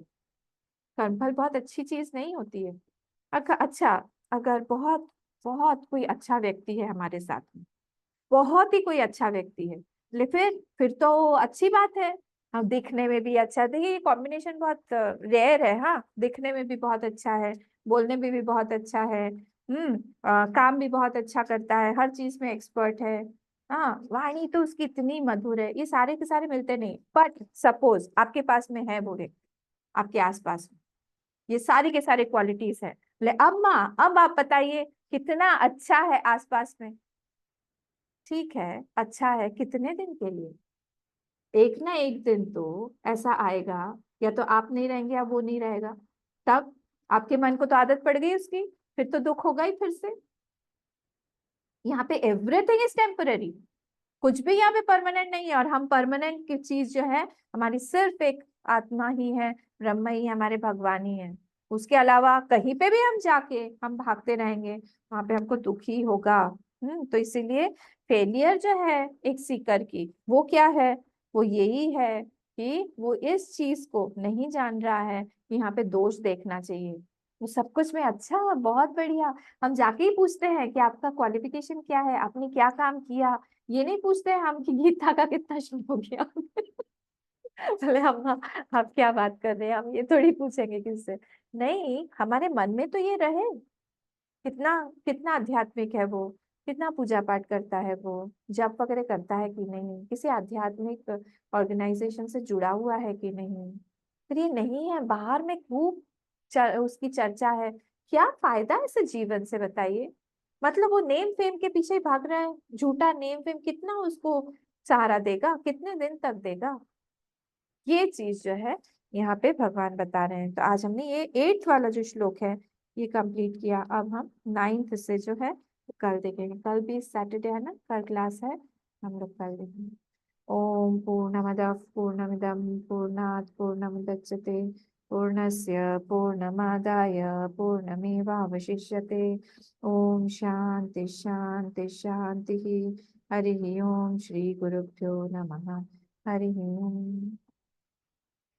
Speaker 1: कर्मफल बहुत अच्छी चीज नहीं होती है। अच्छा, अगर बहुत बहुत कोई अच्छा व्यक्ति है हमारे साथ में, बहुत ही कोई अच्छा व्यक्ति है, फिर तो अच्छी बात है। हम दिखने में भी अच्छा, देखिए ये कॉम्बिनेशन बहुत रेयर है। हाँ, दिखने में भी बहुत अच्छा है, बोलने में भी बहुत अच्छा है, काम भी बहुत अच्छा करता है, हर चीज में एक्सपर्ट है। हाँ, वाणी तो उसकी इतनी मधुर है। ये सारे के सारे मिलते नहीं, बट सपोज आपके पास में है बोले, आपके आसपास में ये सारी के सारे क्वालिटीज है, बोले अम्मा अब आप बताइए कितना अच्छा है आसपास में। ठीक है, अच्छा है कितने दिन के लिए? एक ना एक दिन तो ऐसा आएगा, या तो आप नहीं रहेंगे या वो नहीं रहेगा, तब आपके मन को तो आदत पड़ गई उसकी, फिर तो दुख होगा ही फिर से। यहाँ पे एवरीथिंग इज टेम्पररी। कुछ भी यहाँ पे परमानेंट नहीं है। और हम परमानेंट की चीज जो है हमारी सिर्फ एक आत्मा ही है, ब्रह्म ही है, हमारे भगवान ही है। उसके अलावा कहीं पे भी हम जाके हम भागते रहेंगे, वहां पे हमको दुख ही होगा। तो इसीलिए फेलियर जो है एक सीकर की, वो क्या है, वो यही है कि वो इस चीज को नहीं जान रहा है कि यहाँ पे दोष देखना चाहिए। वो सब कुछ में अच्छा, बहुत बढ़िया, हम जाके ही पूछते हैं कि आपका क्वालिफिकेशन क्या है, आपने क्या काम किया। ये नहीं पूछते हैं हम कि गीता का कितना श्लोक हो गया। भले हम आप क्या बात कर रहे हैं, हम ये थोड़ी पूछेंगे किससे। नहीं, हमारे मन में तो ये रहे, कितना कितना आध्यात्मिक है वो, कितना पूजा पाठ करता है वो, जप वगैरह करता है कि नहीं, किसी आध्यात्मिक ऑर्गेनाइजेशन से जुड़ा हुआ है कि नहीं। फिर ये नहीं है, बाहर में खूब उसकी चर्चा है। क्या फायदा है इस जीवन से, बताइए। मतलब वो नेम फेम के पीछे ही भाग रहा है, झूठा नेम फेम कितना उसको सहारा देगा, कितने दिन तक देगा। ये चीज जो है यहाँ पे भगवान बता रहे हैं। तो आज हमने ये 8th वाला जो श्लोक है ये कंप्लीट किया। अब हम 9th से जो है कल देखेंगे। कल भी सैटरडे है ना, कल क्लास है, हम लोग कल देखेंगे। ओम पूर्णमदः पूर्णमिदं पूर्णात् पूर्णमुदच्यते पूर्णस्य पूर्णमादाय पूर्णमेवावशिष्यते। ओम शांति शांति शांति। हरि ओम। श्री गुरुभ्यो नमः। हरि ओम।